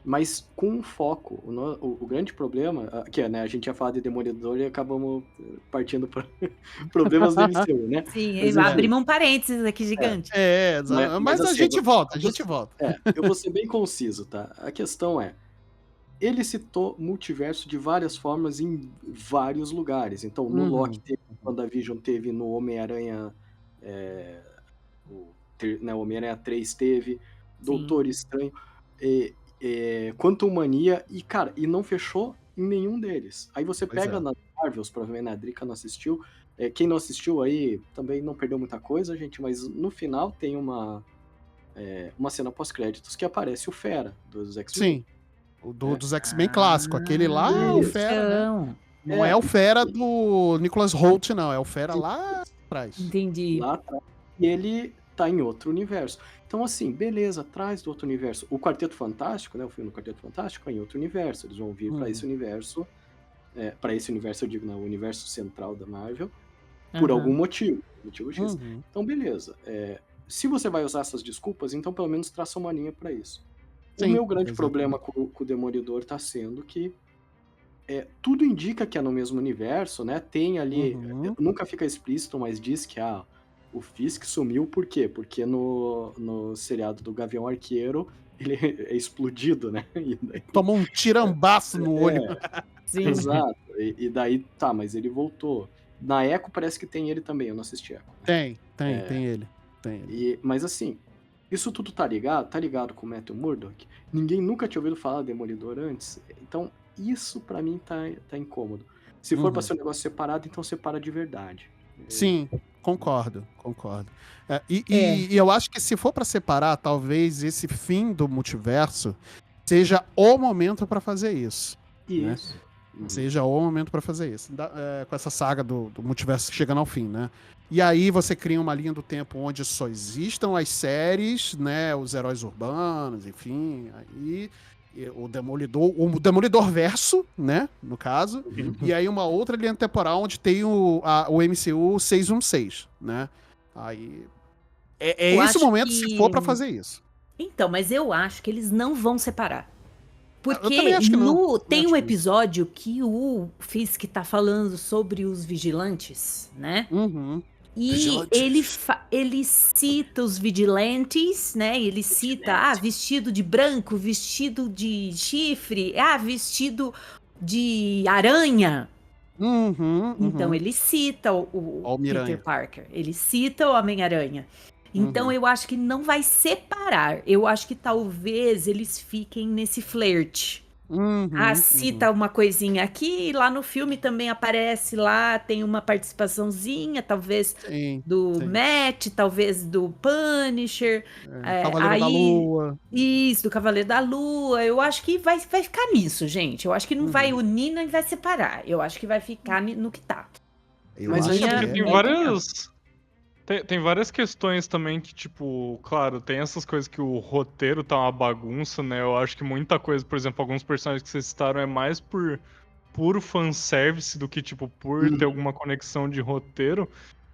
mas com um foco. O grande problema, que é, né, a gente ia falar de Demolidor e acabamos partindo para problemas do MCU, né? Sim, Mas, enfim, abrimos um parênteses aqui gigante. Mas a assim, gente volta, a gente volta. eu vou ser bem conciso, tá? A questão é, ele citou multiverso de várias formas em vários lugares. Então, no Loki teve, no WandaVision teve, no Homem-Aranha, o Homem-Aranha 3 teve, Doutor Estranho, Quantum Mania, e cara, e não fechou em nenhum deles. Aí você pega nas Marvels, provavelmente a Drica não assistiu, quem não assistiu aí também não perdeu muita coisa, gente, mas no final tem uma cena pós-créditos que aparece o Fera dos X-Men. Sim. O dos X-Men clássico. Aquele lá, o Fera, né? Não é o Fera do Nicholas Hoult, não. É o Fera lá atrás. Entendi. Lá atrás. E ele tá em outro universo. Então, assim, beleza, atrás do outro universo. O Quarteto Fantástico, né? O filme do Quarteto Fantástico é em outro universo. Eles vão vir pra esse universo. Pra esse universo, eu digo, né? O universo central da Marvel. Por algum motivo. Motivo X. Então, beleza. Se você vai usar essas desculpas, então pelo menos traça uma linha pra isso. Sim, o meu grande problema com o Demolidor tá sendo que tudo indica que é no mesmo universo, né? Tem ali, nunca fica explícito, mas diz que o Fisk sumiu, por quê? Porque no seriado do Gavião Arqueiro ele é explodido, né? E daí, tomou um tirambaço no olho. Sim. Exato. E daí, tá, mas ele voltou. Na Echo parece que tem ele também, eu não assisti Echo. Né? Tem ele. Mas assim, isso tudo tá ligado com o Matthew Murdock. Ninguém nunca tinha ouvido falar de Demolidor antes. Então, isso pra mim tá incômodo. Se for pra ser um negócio separado, então separa de verdade. Sim, concordo. E eu acho que se for pra separar, talvez esse fim do multiverso seja o momento pra fazer isso. Isso. Né? Seja o momento pra fazer isso. Com essa saga do multiverso chegando ao fim, né? E aí você cria uma linha do tempo onde só existam as séries, né? Os heróis urbanos, enfim. Aí o Demolidor verso, né? No caso. E aí uma outra linha temporal onde tem o MCU 616, né? Aí esse o momento se for pra fazer isso. Então, mas eu acho que eles não vão separar. Porque tem um episódio que o Fisk tá falando sobre os vigilantes, né? E ele cita os vigilantes, né? Ele cita, vestido de branco, vestido de chifre, vestido de aranha. Então ele cita o Peter Parker, ele cita o Homem-Aranha. Então eu acho que não vai separar. Eu acho que talvez eles fiquem nesse flerte. Cita uma coisinha aqui, e lá no filme também aparece lá, tem uma participaçãozinha, talvez do Matt, talvez do Punisher. Cavaleiro da Lua. Isso, do Cavaleiro da Lua. Eu acho que vai ficar nisso, gente. Eu acho que não vai unir nem vai separar. Eu acho que vai ficar no que tá. Mas acho que tem várias questões também que, tipo, claro, tem essas coisas que o roteiro tá uma bagunça, né? Eu acho que muita coisa, por exemplo, alguns personagens que vocês citaram é mais por puro fanservice do que, tipo, por ter alguma conexão de roteiro.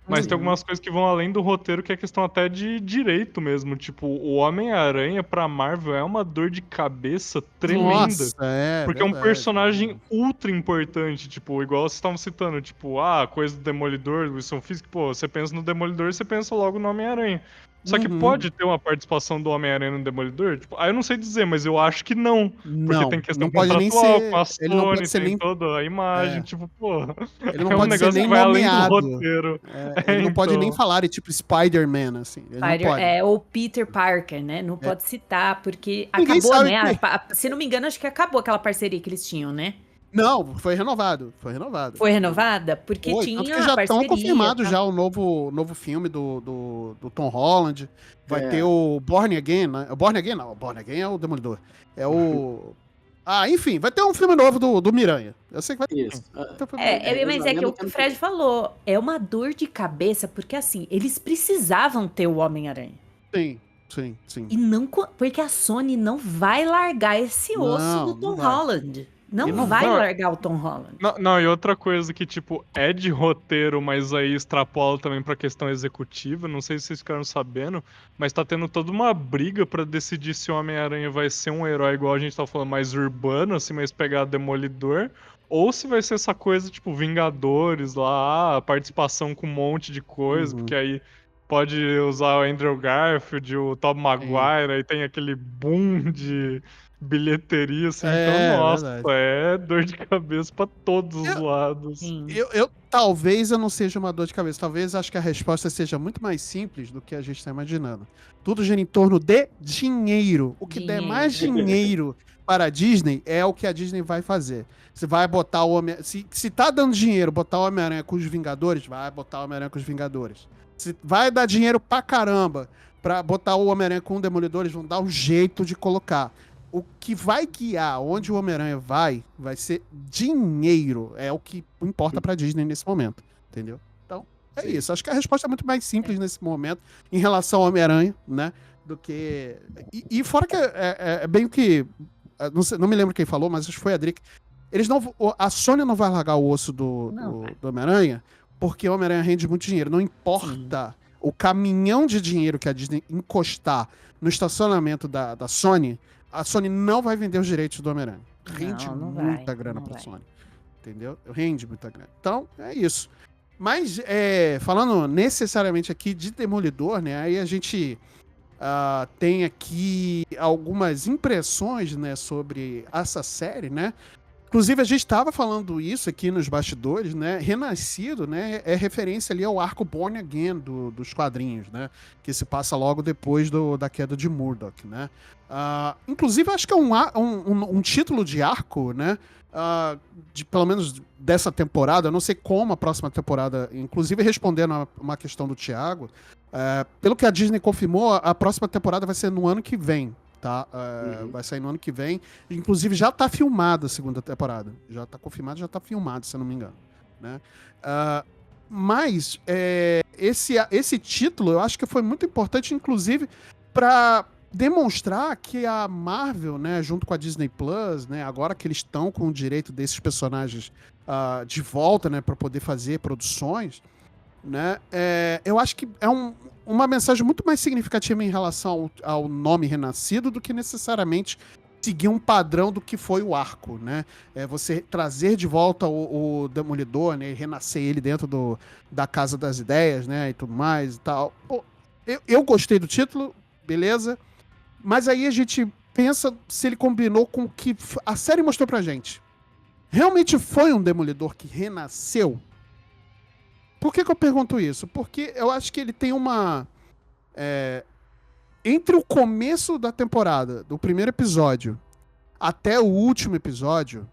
Mas tem algumas coisas que vão além do roteiro, que é questão até de direito mesmo. Tipo, o Homem-Aranha pra Marvel é uma dor de cabeça tremenda. Nossa, porque é um personagem ultra importante, tipo, igual vocês estavam citando, tipo, coisa do Demolidor, do Wilson Fisk, pô, você pensa no Demolidor e você pensa logo no Homem-Aranha. Só que pode ter uma participação do Homem-Aranha no Demolidor? Tipo, eu não sei dizer, mas eu acho que não. Porque tem questão contratual com a Sony, tem toda a imagem, tipo, pô... Ele não pode ser nem nomeado. Roteiro. Ele não pode nem falar, tipo, Spider-Man, assim. Ele não pode. Ou Peter Parker, né? Não pode citar, porque Ninguém acabou, né? Se não me engano, acho que acabou aquela parceria que eles tinham, né? Não, foi renovado. Foi renovada? Porque tinha tanto que já estão confirmados já o novo filme do Tom Holland. Vai ter o Born Again, né? Born Again não, Born Again é o Demolidor. É o... enfim, vai ter um filme novo do Miranha. Eu sei que vai ter. Isso. Mas é que o Fred falou, é uma dor de cabeça, porque assim, eles precisavam ter o Homem-Aranha. Sim. E não, porque a Sony não vai largar esse osso do Tom Holland. Não, E não vai vai. largar o Tom Holland. Não, e outra coisa que, tipo, é de roteiro, mas aí extrapola também pra questão executiva, não sei se vocês ficaram sabendo, mas tá tendo toda uma briga pra decidir se o Homem-Aranha vai ser um herói igual a gente tá falando, mais urbano, assim, mais pegado Demolidor, ou se vai ser essa coisa, tipo, Vingadores lá, participação com um monte de coisa, porque aí pode usar o Andrew Garfield, o Tobey Maguire, aí tem aquele boom de bilheteria, assim, então, É nossa, verdade. é dor de cabeça pra todos os lados. Sim. Talvez eu não seja uma dor de cabeça. Talvez acho que a resposta seja muito mais simples do que a gente está imaginando. Tudo gira em torno de dinheiro. O que der mais dinheiro para a Disney é o que a Disney vai fazer. Você vai botar o Homem... Se tá dando dinheiro, botar o Homem-Aranha com os Vingadores, vai botar o Homem-Aranha com os Vingadores. Se vai dar dinheiro pra caramba pra botar o Homem-Aranha com o Demolidor, eles vão dar um jeito de colocar. O que vai guiar onde o Homem-Aranha vai ser dinheiro. É o que importa pra Disney nesse momento. Entendeu? Então, é isso. Acho que a resposta é muito mais simples nesse momento em relação ao Homem-Aranha, né? Do que. E fora que é bem o que. Não me lembro quem falou, mas acho que foi a Drick. A Sony não vai largar o osso do Homem-Aranha porque o Homem-Aranha rende muito dinheiro. Não importa o caminhão de dinheiro que a Disney encostar no estacionamento da Sony. A Sony não vai vender os direitos do Homem-Aranha. Rende muita grana pra Sony. Entendeu? Rende muita grana. Então, é isso. Mas, falando necessariamente aqui de Demolidor, né? Aí a gente tem aqui algumas impressões, né? Sobre essa série, né? Inclusive, a gente estava falando isso aqui nos bastidores, né? Renascido, né? É referência ali ao arco Born Again dos quadrinhos, né? Que se passa logo depois da queda de Murdoch, né? Inclusive, acho que é um título de arco, né? Pelo menos dessa temporada. Eu não sei como a próxima temporada, inclusive respondendo a uma questão do Thiago, pelo que a Disney confirmou, a próxima temporada vai ser no ano que vem. Tá? Vai sair no ano que vem. Inclusive, já tá filmada a segunda temporada. Já tá confirmado, já tá filmado, se eu não me engano. Né? Mas esse título, eu acho que foi muito importante, inclusive, para demonstrar que a Marvel, né, junto com a Disney Plus, né, agora que eles estão com o direito desses personagens de volta, né, para poder fazer produções, né, eu acho que é uma mensagem muito mais significativa em relação ao nome Renascido do que necessariamente seguir um padrão do que foi o arco, né? Você trazer de volta o Demolidor, né? E renascer ele dentro da Casa das Ideias, né? E tudo mais e tal. Pô, eu gostei do título, beleza. Mas aí a gente pensa se ele combinou com o que a série mostrou pra gente. Realmente foi um Demolidor que renasceu? Por que eu pergunto isso? Porque eu acho que ele tem uma... entre o começo da temporada, do primeiro episódio, até o último episódio,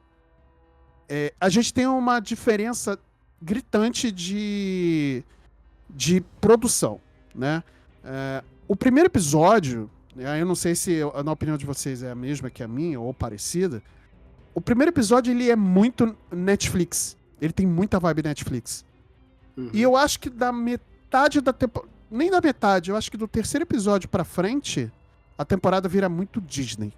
a gente tem uma diferença gritante de produção, né? O primeiro episódio, eu não sei se na opinião de vocês é a mesma que a minha ou parecida, o primeiro episódio ele é muito Netflix. Ele tem muita vibe Netflix. E eu acho que da metade da temporada... Nem da metade, eu acho que do terceiro episódio pra frente, a temporada vira muito Disney.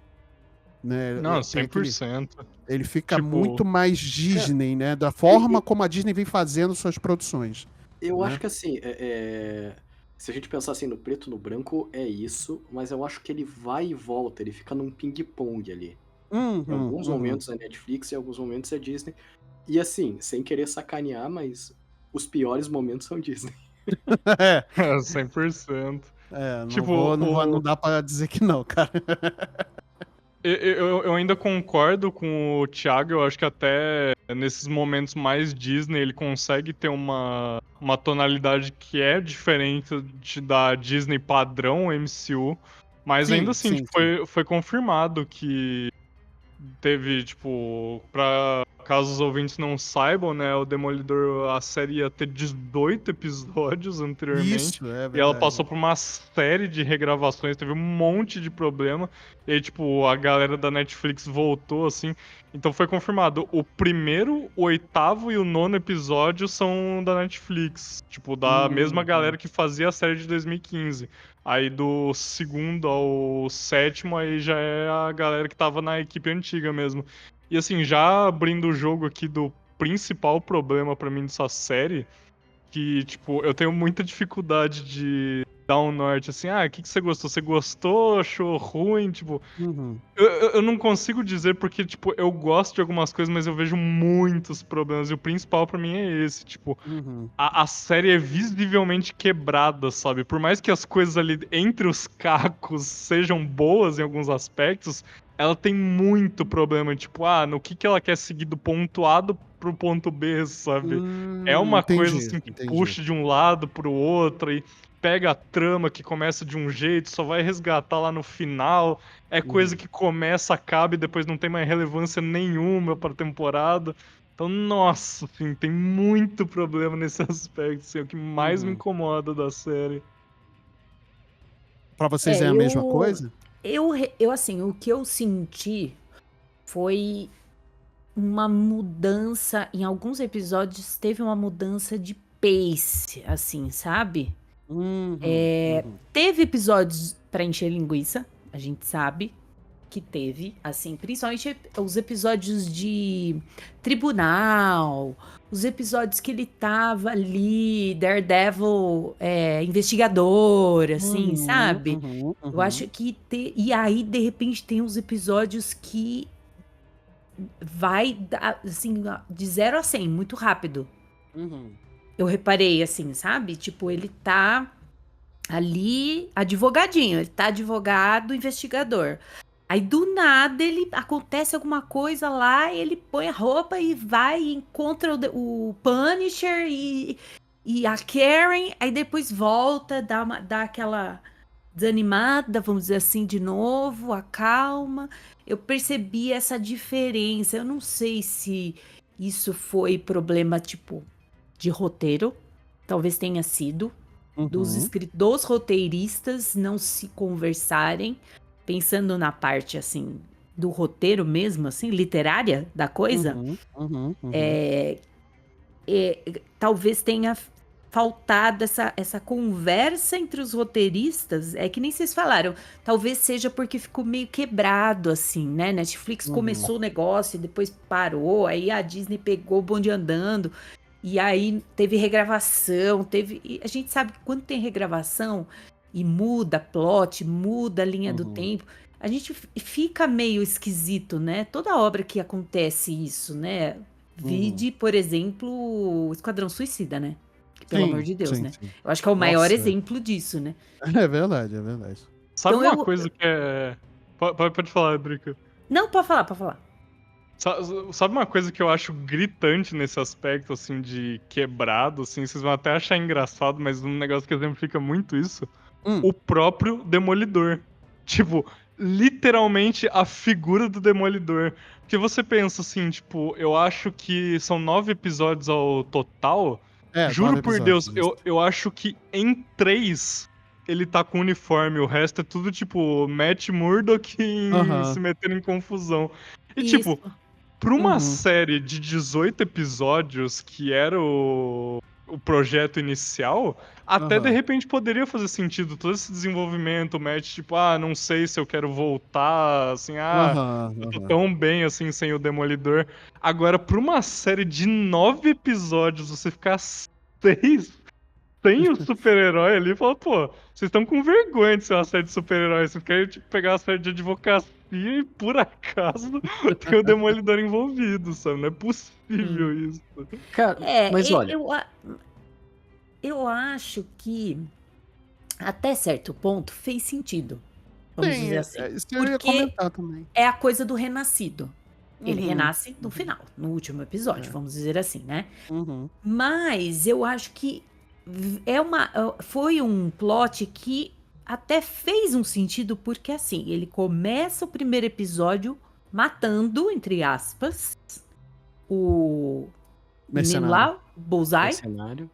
Né? Não, 100%. Ele fica muito mais Disney, né? Da forma como a Disney vem fazendo suas produções. Eu acho que assim, se a gente pensar assim no preto e no branco, é isso, mas eu acho que ele vai e volta, ele fica num ping-pong ali. Em alguns momentos é Netflix, em alguns momentos é Disney. E assim, sem querer sacanear, mas os piores momentos são Disney. 100%. Não dá pra dizer que não, cara. Eu ainda concordo com o Thiago, eu acho que até nesses momentos mais Disney ele consegue ter uma tonalidade que é diferente da Disney padrão MCU, mas ainda assim foi confirmado que teve, caso os ouvintes não saibam, né, o Demolidor, a série ia ter 18 episódios anteriormente. Isso, é verdade. E ela passou por uma série de regravações, teve um monte de problema. E aí, tipo, a galera da Netflix voltou, assim. Então foi confirmado. O primeiro, o oitavo e o nono episódio são da Netflix. Tipo, da mesma galera que fazia a série de 2015. Aí do segundo ao sétimo, aí já é a galera que tava na equipe antiga mesmo. E assim, já abrindo o jogo aqui do principal problema pra mim dessa série, que, tipo, eu tenho muita dificuldade de dar um norte, assim, o que você gostou? Você gostou? Achou ruim? Tipo, eu não consigo dizer porque, tipo, eu gosto de algumas coisas, mas eu vejo muitos problemas, e o principal pra mim é esse, tipo, a série é visivelmente quebrada, sabe? Por mais que as coisas ali entre os cacos sejam boas em alguns aspectos, ela tem muito problema, tipo, no que ela quer seguir do ponto A pro ponto B, sabe? É uma coisa assim que puxa de um lado pro outro e pega a trama que começa de um jeito, só vai resgatar lá no final. É coisa que começa, acaba e depois não tem mais relevância nenhuma pra temporada. Então, nossa, assim, tem muito problema nesse aspecto, assim, é o que mais me incomoda da série. Pra vocês é a mesma coisa? Eu, assim, o que eu senti foi uma mudança, em alguns episódios teve uma mudança de pace, assim, sabe? Teve episódios pra encher linguiça, a gente sabe que teve, assim, principalmente os episódios de tribunal, os episódios que ele tava ali, Daredevil, investigador, assim, sabe? Eu acho que e aí, de repente, tem uns episódios que vai, assim, de 0 a 100, muito rápido. Eu reparei, assim, sabe? Tipo, ele tá ali, advogadinho, ele tá advogado, investigador. Aí, do nada, acontece alguma coisa lá, ele põe a roupa e vai e encontra o Punisher e a Karen, aí depois volta, dá aquela desanimada, vamos dizer assim, de novo, acalma. Eu percebi essa diferença. Eu não sei se isso foi problema, tipo, de roteiro. Talvez tenha sido. Dos roteiristas não se conversarem, pensando na parte, assim, do roteiro mesmo, assim, literária da coisa. Talvez tenha faltado essa conversa entre os roteiristas, é que nem vocês falaram, talvez seja porque ficou meio quebrado, assim, né? Netflix começou o negócio e depois parou, aí a Disney pegou o bonde andando, e aí teve regravação, e a gente sabe que quando tem regravação e muda plot, muda a linha do tempo, a gente fica meio esquisito, né? Toda obra que acontece isso, né? Vide, por exemplo, o Esquadrão Suicida, né? Pelo amor de Deus, né? Sim. Eu acho que é o maior exemplo disso, né? É verdade, é verdade. Sabe então uma coisa que é... Pode falar, Drica. Não, pode falar. Sabe uma coisa que eu acho gritante nesse aspecto, assim, de quebrado, assim, vocês vão até achar engraçado, mas um negócio que exemplifica muito isso, o próprio Demolidor. Tipo, literalmente a figura do Demolidor. Porque você pensa assim, tipo, eu acho que são 9 episódios ao total. Juro por Deus, eu acho que em 3 ele tá com uniforme, o resto é tudo, tipo, Matt Murdock se metendo em confusão. E, tipo, pra uma série de 18 episódios, que era o projeto inicial, até de repente poderia fazer sentido todo esse desenvolvimento, o Matt, tipo, não sei se eu quero voltar, assim, eu tô tão bem, assim, sem o Demolidor. Agora, pra uma série de 9 episódios, você ficar 6 sem o super-herói ali, fala, pô, vocês estão com vergonha de ser uma série de super-heróis, vocês querem, tipo, pegar uma série de advocacia e, por acaso, tem o Demolidor envolvido, sabe? Não é possível isso. Cara, mas olha... Eu acho que, até certo ponto, fez sentido. Vamos dizer assim. Isso eu ia comentar também. É a coisa do renascido. Ele renasce no final, no último episódio, vamos dizer assim, né? Mas eu acho que foi um plot que até fez um sentido, porque assim, ele começa o primeiro episódio matando, entre aspas, o menino lá, Bullseye. Mercenário.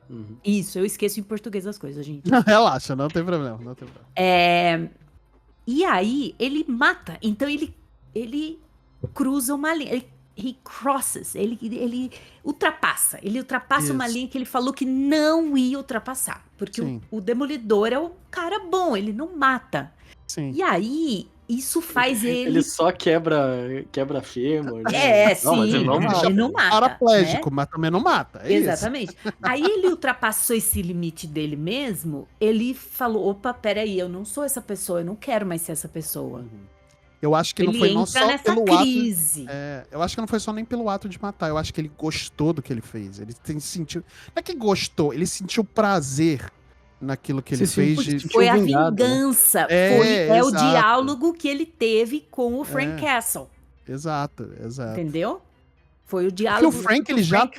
Isso, eu esqueço em português as coisas, gente. Não, relaxa, não tem problema. E aí, ele mata. Então, ele cruza uma linha. He crosses. Ele ultrapassa. Ele ultrapassa uma Isso. linha que ele falou que não ia ultrapassar. Porque Sim. o Demolidor é o cara bom, ele não mata. Sim. E aí, isso faz Ele só quebra fêmur, né? sim, Não, mas ele não mata. ele não mata. Paraplégico, né? mas também não mata. É isso. Exatamente. Aí ele ultrapassou esse limite dele mesmo, ele falou, opa, peraí, eu não sou essa pessoa, eu não quero mais ser essa pessoa. Eu acho que não Ele foi não entra só nessa pelo crise. ato. Eu acho que não foi só nem pelo ato de matar. Eu acho que ele gostou do que ele fez. Ele sentiu. Não é que gostou, ele sentiu prazer naquilo que ele Sim, fez. sim. Foi a vingado, né? vingança. É, o exato. diálogo que ele teve com o Frank Castle. Exato. Entendeu? Foi o Porque diálogo. o Frank, ele já.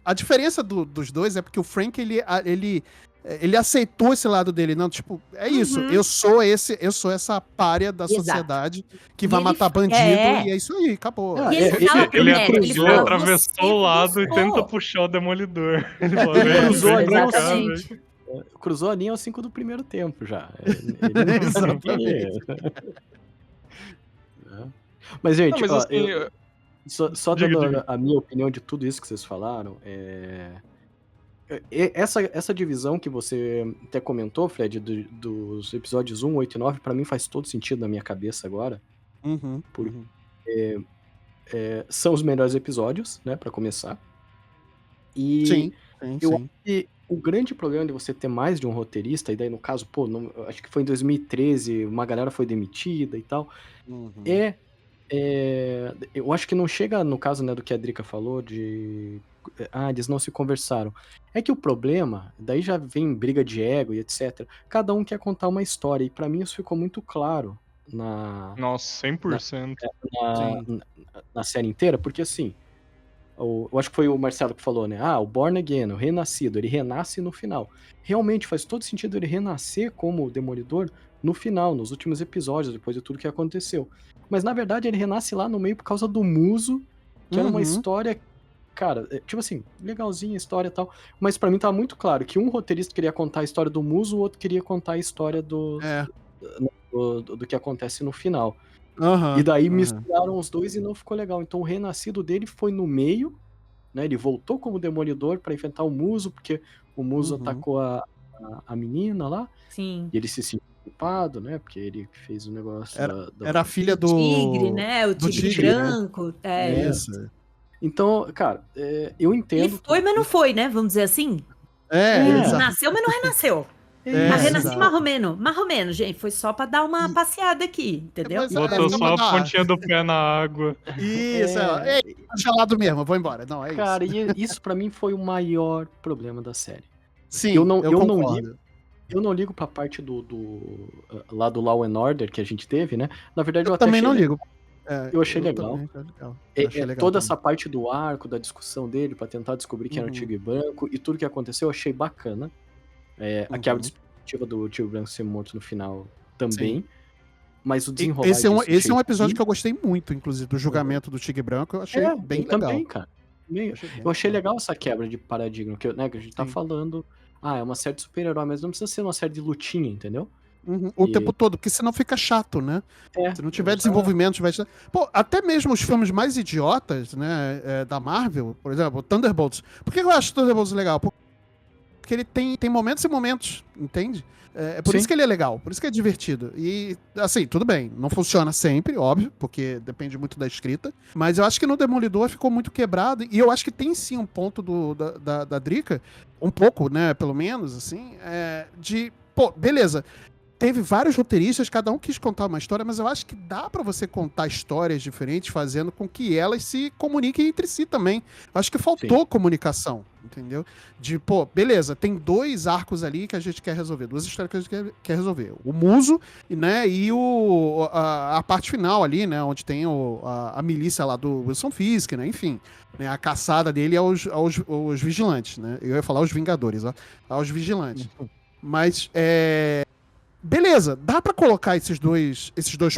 A diferença dos dois é porque o Frank, ele aceitou esse lado dele. Não, tipo, é isso. Eu sou essa pária da Exato. sociedade que E vai ele- matar bandido é. e é isso aí, acabou. E ele fala pro Ele Neto, acusou, fala, atravessou "Você o lado e buscou." tenta puxar o Demolidor. Ele fala, Ele "Vem, cruzou vem ali, pra cá, exatamente. velho." Cruzou a linha aos 5 do primeiro tempo já. Exatamente. Mas, gente, Não, mas ó, assim, só Diga, dando diga. a minha opinião de tudo isso que vocês falaram, essa divisão que você até comentou, Fred, dos episódios 1, 8 e 9, pra mim faz todo sentido na minha cabeça agora. Uhum, Por- uhum. São os melhores episódios, né, pra começar. E Sim, eu sim. acho que o grande problema de você ter mais de um roteirista, e daí no caso, eu acho que foi em 2013, uma galera foi demitida e tal, Uhum. eu acho que não chega no caso, né, do que a Drica falou, eles não se conversaram. É que o problema, daí já vem briga de ego e etc. Cada um quer contar uma história, e pra mim isso ficou muito claro Nossa, 100%. na série inteira, porque assim, eu acho que foi o Marcelo que falou, né? O Born Again, o renascido, ele renasce no final. Realmente faz todo sentido ele renascer como o Demolidor no final, nos últimos episódios, depois de tudo que aconteceu. Mas na verdade ele renasce lá no meio por causa do Muso, que era uma Uhum. história, cara, tipo assim, legalzinha a história e tal. Mas pra mim tava muito claro que um roteirista queria contar a história do Muso, o outro queria contar a história do que acontece no final. Aham, E daí aham. misturaram os dois e não ficou legal. Então o renascido dele foi no meio, né? Ele voltou como Demolidor pra enfrentar o Muso, porque o Muso Uhum. atacou a menina lá, Sim. e ele se sentiu culpado, né? Porque ele fez o negócio Era a filha do. Tigre, né? O do tigre, tigre, né? branco. É. Isso. Então, cara, eu entendo. Ele foi, mas não foi, né? Vamos dizer assim. Ele Ele nasceu, mas não renasceu. Mas renasci exato. marromeno, gente. Foi só pra dar uma passeada aqui, entendeu? Mas- Botou só só pra a dar. pontinha do pé na água. Isso, tá gelado mesmo, vou embora. Não, é Cara, isso. e isso pra mim foi o maior problema da série. Sim, eu não concordo. Eu não ligo pra parte lá do Law and Order que a gente teve, né? Na verdade, eu até também achei não legal. ligo. Eu achei legal. também achei legal. Eu achei legal Toda também. essa parte do arco, da discussão dele pra tentar descobrir quem era o Tigre Branco e tudo que aconteceu, eu achei bacana. A quebra de expectativa do Tigre Branco ser morto no final também. Mas o desenrolar Esse é um disso, episódio que eu gostei muito, inclusive, do julgamento do Tigre Branco. Eu achei bem eu legal. também, cara. Eu achei legal essa quebra de paradigma, que a gente tá Sim. falando, é uma série de super-herói, mas não precisa ser uma série de lutinha, entendeu? O tempo todo, porque senão fica chato, né? Se não tiver desenvolvimento, Pô, até mesmo os filmes mais idiotas, né, da Marvel, por exemplo, Thunderbolts. Por que eu acho Thunderbolts legal? Porque ele tem momentos e momentos, entende? É por Sim. isso que ele é legal, por isso que é divertido. E, assim, tudo bem, não funciona sempre, óbvio, porque depende muito da escrita. Mas eu acho que no Demolidor ficou muito quebrado. E eu acho que tem sim um ponto da Drica, um pouco, né, pelo menos, assim, pô, beleza. Teve vários roteiristas, cada um quis contar uma história, mas eu acho que dá pra você contar histórias diferentes, fazendo com que elas se comuniquem entre si também. Eu acho que faltou comunicação, entendeu? Pô, beleza, tem 2 arcos ali que a gente quer resolver, 2 histórias que a gente quer resolver. O Muso, né, e a parte final ali, né, onde tem a milícia lá do Wilson Fisk, né, enfim. Né, a caçada dele aos vigilantes, né? Eu ia falar os Vingadores, ó, aos vigilantes. Mas, beleza, dá pra colocar esses dois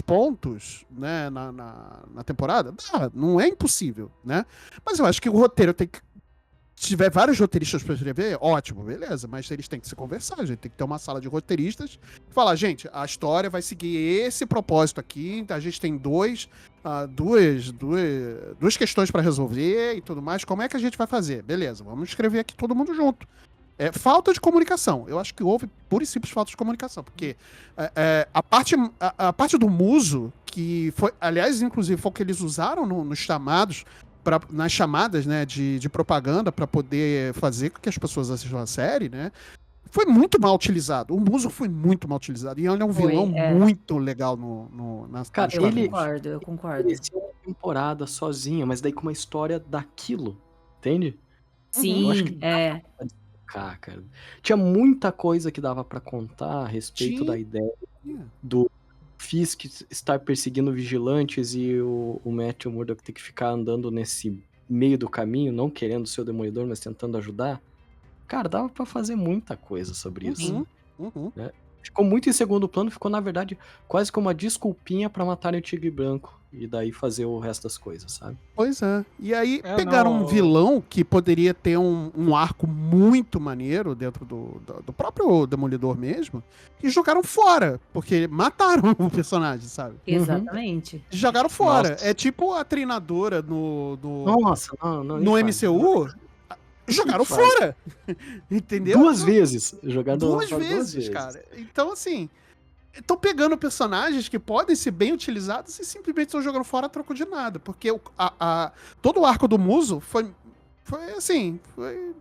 pontos, né, na temporada? Dá, não é impossível, né? Mas eu acho que o roteiro tem que tiver vários roteiristas para escrever, ótimo, beleza, mas eles têm que se conversar, a gente tem que ter uma sala de roteiristas e falar, gente, a história vai seguir esse propósito aqui, a gente tem duas questões para resolver e tudo mais, como é que a gente vai fazer? Beleza, vamos escrever aqui todo mundo junto. Falta de comunicação. Eu acho que houve pura e simples falta de comunicação, porque a parte do muso, que foi, aliás, inclusive, foi o que eles usaram nos chamados, nas chamadas, né, de propaganda para poder fazer com que as pessoas assistam a série, né, foi muito mal utilizado. O muso foi muito mal utilizado. E ele é um vilão muito legal na Cara, eu concordo. Ele é uma temporada sozinha, mas daí com uma história daquilo, entende? Sim, Eu acho que cara. Tinha muita coisa que dava pra contar a respeito da ideia do Fisk estar perseguindo vigilantes e o Matthew Murdock ter que ficar andando nesse meio do caminho, não querendo ser o Demolidor, mas tentando ajudar. Cara, dava pra fazer muita coisa sobre isso. Né? Ficou muito em segundo plano, ficou, na verdade, quase como uma desculpinha pra matarem o Tigre Branco e daí fazer o resto das coisas, sabe? Pois é. E aí pegaram um vilão que poderia ter um arco muito maneiro dentro do próprio Demolidor mesmo e jogaram fora, porque mataram o personagem, sabe? Exatamente. Jogaram fora. Nossa. É tipo a treinadora no não MCU. Jogaram fora! Entendeu? Duas vezes. Jogaram duas vezes, cara. Então, assim, estão pegando personagens que podem ser bem utilizados e simplesmente estão jogando fora a troco de nada. Porque todo o arco do Muso foi assim, foi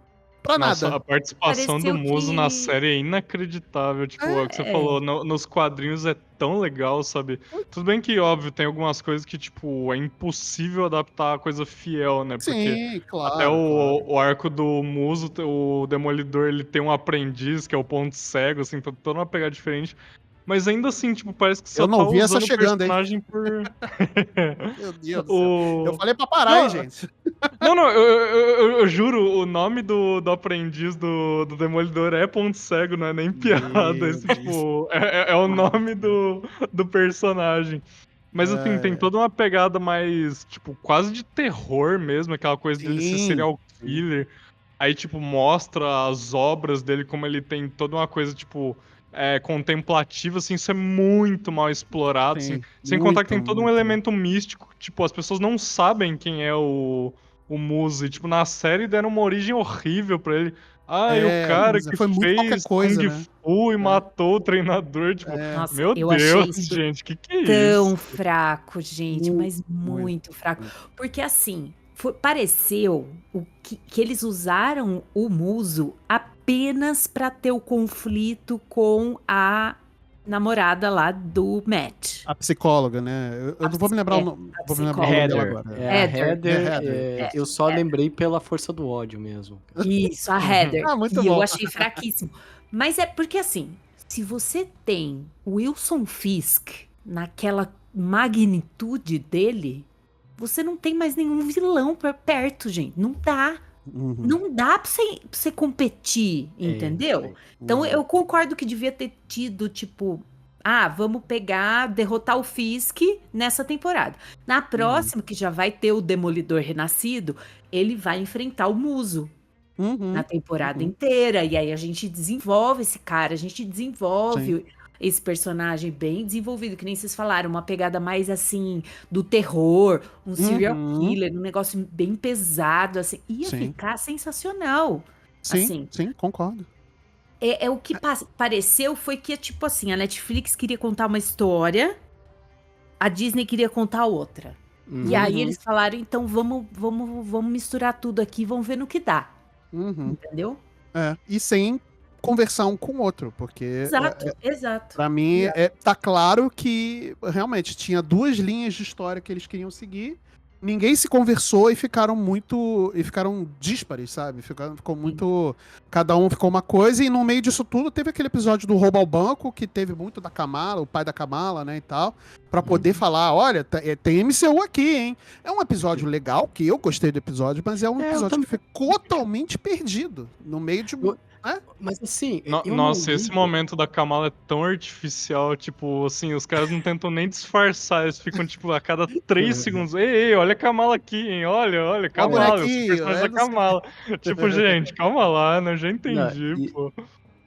pra Nossa, nada. a participação Pareceu do Muso que- na série é inacreditável. Tipo, é o que você falou, nos quadrinhos é tão legal, sabe? Tudo bem que, óbvio, tem algumas coisas que, tipo, é impossível adaptar a coisa fiel, né? Porque Sim, claro. até o arco do Muso, o Demolidor, ele tem um aprendiz, que é o Ponto Cego, assim, tá toda uma pegada diferente. Mas ainda assim, tipo, parece que só Eu não tá vi essa usando o chegando, hein? personagem por... Meu Deus do céu. Eu falei pra parar, hein, gente. Não, eu juro, o nome do aprendiz do Demolidor é Ponto Cego, não é nem piada. Meu Esse, Deus. tipo, é o nome do personagem. Mas assim, tem toda uma pegada mais, tipo, quase de terror mesmo, aquela coisa dele ser Sim. serial killer. Aí, tipo, mostra as obras dele, como ele tem toda uma coisa, tipo, contemplativa, assim, isso é muito mal explorado, Sim, assim. Sem contar que tem todo um muito. elemento místico, tipo, as pessoas não sabem quem é o Muse. Tipo, na série deram uma origem horrível pra ele. E o cara mas que foi muito qualquer fez coisa, Kung né? Fu e matou o treinador. Tipo, Nossa, meu eu Deus, achei isso gente, que é tão isso? fraco, gente, mas muito fraco. Porque assim, pareceu que eles usaram o Muso apenas pra ter o conflito com a namorada lá do Matt. A psicóloga, né? Eu não vou me lembrar o nome. Vou me lembrar o nome dela agora. Heather. Eu só lembrei pela força do ódio mesmo. Isso, a Heather. Muito E bom. eu achei fraquíssimo. Mas é porque assim, se você tem o Wilson Fisk naquela magnitude dele, você não tem mais nenhum vilão perto, gente. Não dá. Não dá pra você competir, entendeu? Então eu concordo que devia ter tido, tipo, vamos derrotar o Fisk nessa temporada. Na próxima, que já vai ter o Demolidor renascido, ele vai enfrentar o Muso na temporada inteira. E aí a gente desenvolve esse cara, a gente desenvolve esse personagem bem desenvolvido, que nem vocês falaram, uma pegada mais assim, do terror, um serial killer, um negócio bem pesado, assim, ia ficar sensacional. Sim, concordo. O que pareceu foi que, tipo assim, a Netflix queria contar uma história, a Disney queria contar outra. E aí eles falaram, então vamos misturar tudo aqui, vamos ver no que dá. Entendeu? E sem conversar um com o outro, porque Exato. Pra mim tá claro que realmente tinha duas linhas de história que eles queriam seguir, ninguém se conversou e ficaram díspares, sabe? Ficou muito, cada um ficou uma coisa, e no meio disso tudo teve aquele episódio do roubo ao banco, que teve muito da Kamala, o pai da Kamala, né, e tal, pra poder falar, olha, tem MCU aqui, hein? É um episódio legal, que eu gostei do episódio, mas é um episódio que foi totalmente perdido, no meio de Mas assim, Nossa, esse momento da Kamala é tão artificial, tipo, assim, os caras não tentam nem disfarçar, eles ficam, tipo, a cada 3 segundos, ei, olha a Kamala aqui, hein, olha, Kamala, eu sou o personagem da Kamala. Tipo, gente, calma lá, né, já entendi, pô.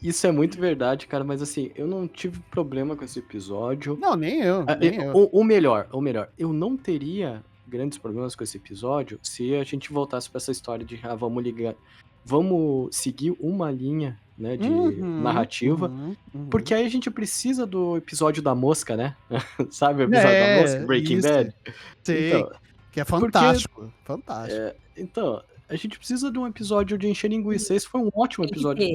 Isso é muito verdade, cara, mas assim, eu não tive problema com esse episódio. Não, nem eu. Ou melhor, eu não teria grandes problemas com esse episódio se a gente voltasse pra essa história de, vamos seguir uma linha, né, de narrativa, porque aí a gente precisa do episódio da mosca, né? Sabe o episódio da mosca, Breaking Bad? Sim, Então, que é fantástico, fantástico. Então, a gente precisa de um episódio de encher linguiça. Esse foi um ótimo episódio.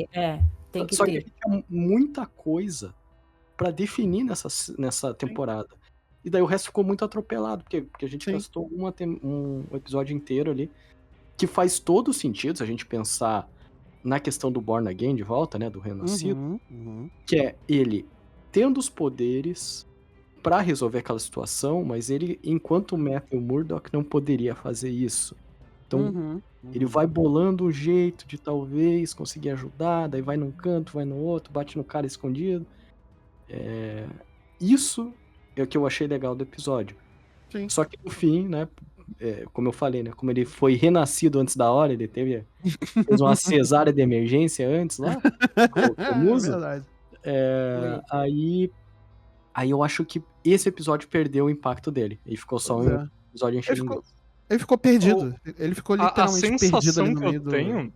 Tem que Só ter. que a gente tinha muita coisa pra definir nessa temporada. E daí o resto ficou muito atropelado, porque a gente gastou um episódio inteiro ali, que faz todo sentido se a gente pensar na questão do Born Again de volta, né, do renascido, que é ele tendo os poderes pra resolver aquela situação, mas ele, enquanto Matthew Murdock, não poderia fazer isso. Então, ele vai bolando um jeito de talvez conseguir ajudar, daí vai num canto, vai no outro, bate no cara escondido. Isso é o que eu achei legal do episódio. Sim. Só que no fim, né, como eu falei, né, como ele foi renascido antes da hora, ele fez uma cesárea de emergência antes lá, com o Musa. Verdade. Aí eu acho que esse episódio perdeu o impacto dele. E ficou só um episódio enchendo. Ele ficou perdido. Ele ficou literalmente perdido ali no meio do... A sensação que eu tenho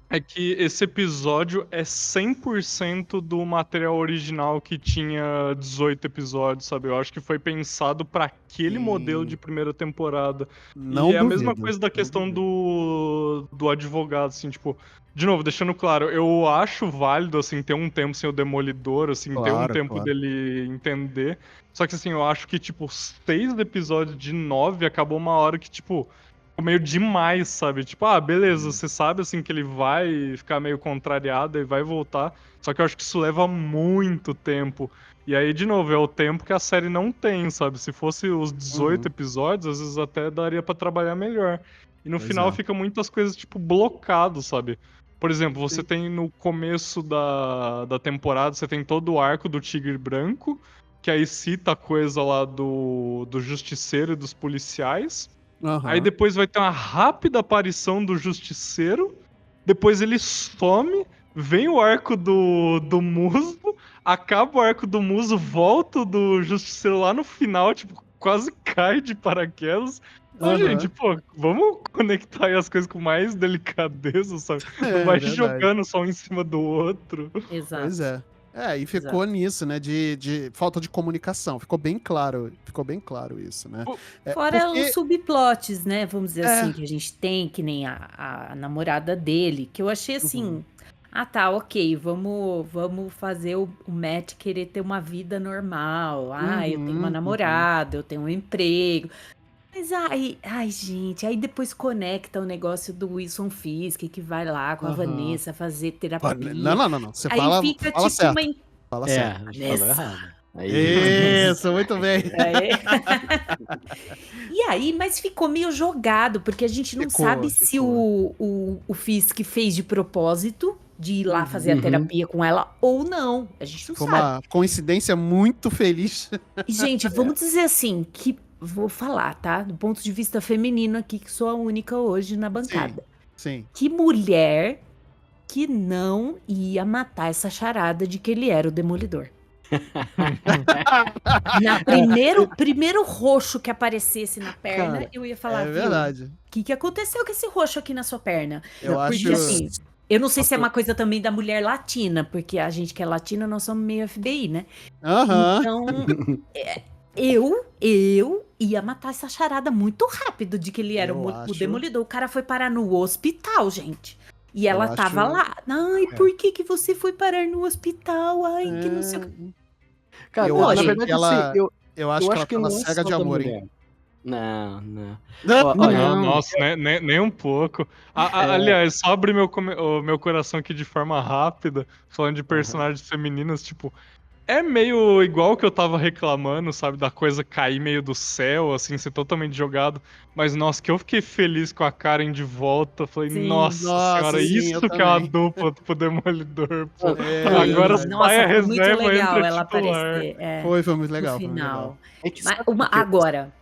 é que esse episódio é 100% do material original que tinha 18 episódios, sabe? Eu acho que foi pensado pra aquele modelo de primeira temporada. Não e é a mesma duvido. coisa da questão do advogado, assim, tipo... De novo, deixando claro, eu acho válido, assim, ter um tempo sem o Demolidor, assim, ter um tempo dele entender. Só que, assim, eu acho que, tipo, 6 episódios de 9 acabou uma hora que, tipo... ficou meio demais, sabe? Tipo, beleza, você sabe, assim, que ele vai ficar meio contrariado e vai voltar. Só que eu acho que isso leva muito tempo. E aí, de novo, é o tempo que a série não tem, sabe? Se fosse os 18 episódios, às vezes até daria pra trabalhar melhor. E no final fica muitas coisas, tipo, blocado, sabe? Por exemplo, você tem no começo da temporada, você tem todo o arco do Tigre Branco, que aí cita a coisa lá do Justiceiro e dos policiais. Aí depois vai ter uma rápida aparição do Justiceiro, depois ele some, vem o arco do Muso, acaba o arco do Muso, volta o do Justiceiro lá no final, tipo, quase cai de paraquedas. Gente, pô, vamos conectar aí as coisas com mais delicadeza, sabe? Não vai jogando só um em cima do outro. Exato. Pois é. E ficou nisso, né, de falta de comunicação. Ficou bem claro isso, né? Fora os subplots, né, vamos dizer assim, que a gente tem, que nem a namorada dele, que eu achei assim, ok, vamos fazer o Matt querer ter uma vida normal. Eu tenho uma namorada, eu tenho um emprego. Mas gente, aí depois conecta o negócio do Wilson Fisk, que vai lá com a Vanessa fazer terapia. Não. Você aí fala, fica fala tipo certo. Fala certo. Falou errado. Isso, muito bem. E aí, mas ficou meio jogado, porque a gente não sabe se o Fisk fez de propósito de ir lá fazer a terapia com ela ou não. A gente não sabe. Foi uma coincidência muito feliz. E, gente, vamos dizer assim, que vou falar, tá? Do ponto de vista feminino aqui, que sou a única hoje na bancada. Sim. Que mulher que não ia matar essa charada de que ele era o Demolidor. Na primeiro roxo que aparecesse na perna, cara, eu ia falar, verdade. O que aconteceu com esse roxo aqui na sua perna? Porque assim, eu não sei se é uma coisa também da mulher latina, porque a gente que é latina, nós somos meio FBI, né? Então, eu ia matar essa charada muito rápido de que ele era o Demolidor. O cara foi parar no hospital, gente. E ela tava lá. Por que você foi parar no hospital? Que não sei o que. Cara, na verdade, eu acho que ela tava cega de amor, hein? Não. Nossa, nem um pouco. Aliás, só abrir o meu coração aqui de forma rápida, falando de personagens femininas, tipo, É meio igual que eu tava reclamando, sabe? Da coisa cair meio do céu, assim, ser totalmente jogado. Mas, nossa, que eu fiquei feliz com a Karen de volta. Falei, Sim. nossa Nossa, senhora, sim, isso eu que é uma também. dupla pro Demolidor, pô. É Agora verdade. sai Nossa, a foi muito reserva, legal entra ela titular. aparecer Foi muito no legal, foi muito legal. final. É que Mas sabe por quê? agora,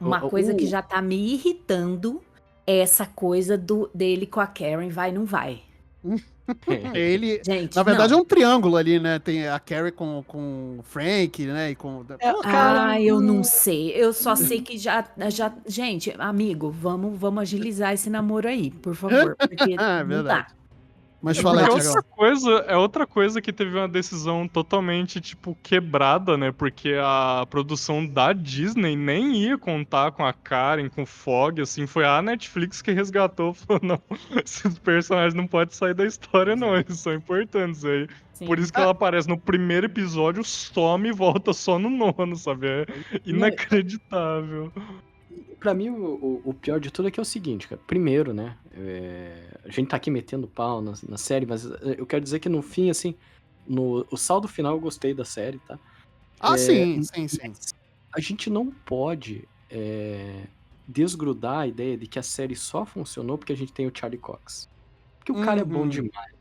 uma O- coisa que o- já tá me irritando é essa coisa dele com a Karen, vai, não vai. Ele, na Gente, verdade, é não. um triângulo ali, né? Tem a Carrie com o Frank, né? E com. É, Pô, cara, Ah, eu não sei. Eu só sei que já. Gente, amigo, vamos agilizar esse namoro aí, por favor. Porque é não dá. verdade. Mas É fala aí, porque Thiagão. é outra coisa que teve uma decisão totalmente, tipo, quebrada, né? Porque a produção da Disney nem ia contar com a Karen, com o Fogg, assim, foi a Netflix que resgatou, falou, não, esses personagens não podem sair da história, não, eles são importantes aí. Por Sim. isso que ela aparece no primeiro episódio, some e volta só no nono, sabe? É inacreditável. Pra mim, o pior de tudo é que é o seguinte, cara. Primeiro, né? A gente tá aqui metendo pau na série, mas eu quero dizer que no fim, assim, o saldo final eu gostei da série, tá? Ah, É, sim, sim, sim. mas a gente não pode desgrudar a ideia de que a série só funcionou porque a gente tem o Charlie Cox. Porque o cara é bom Uhum. demais.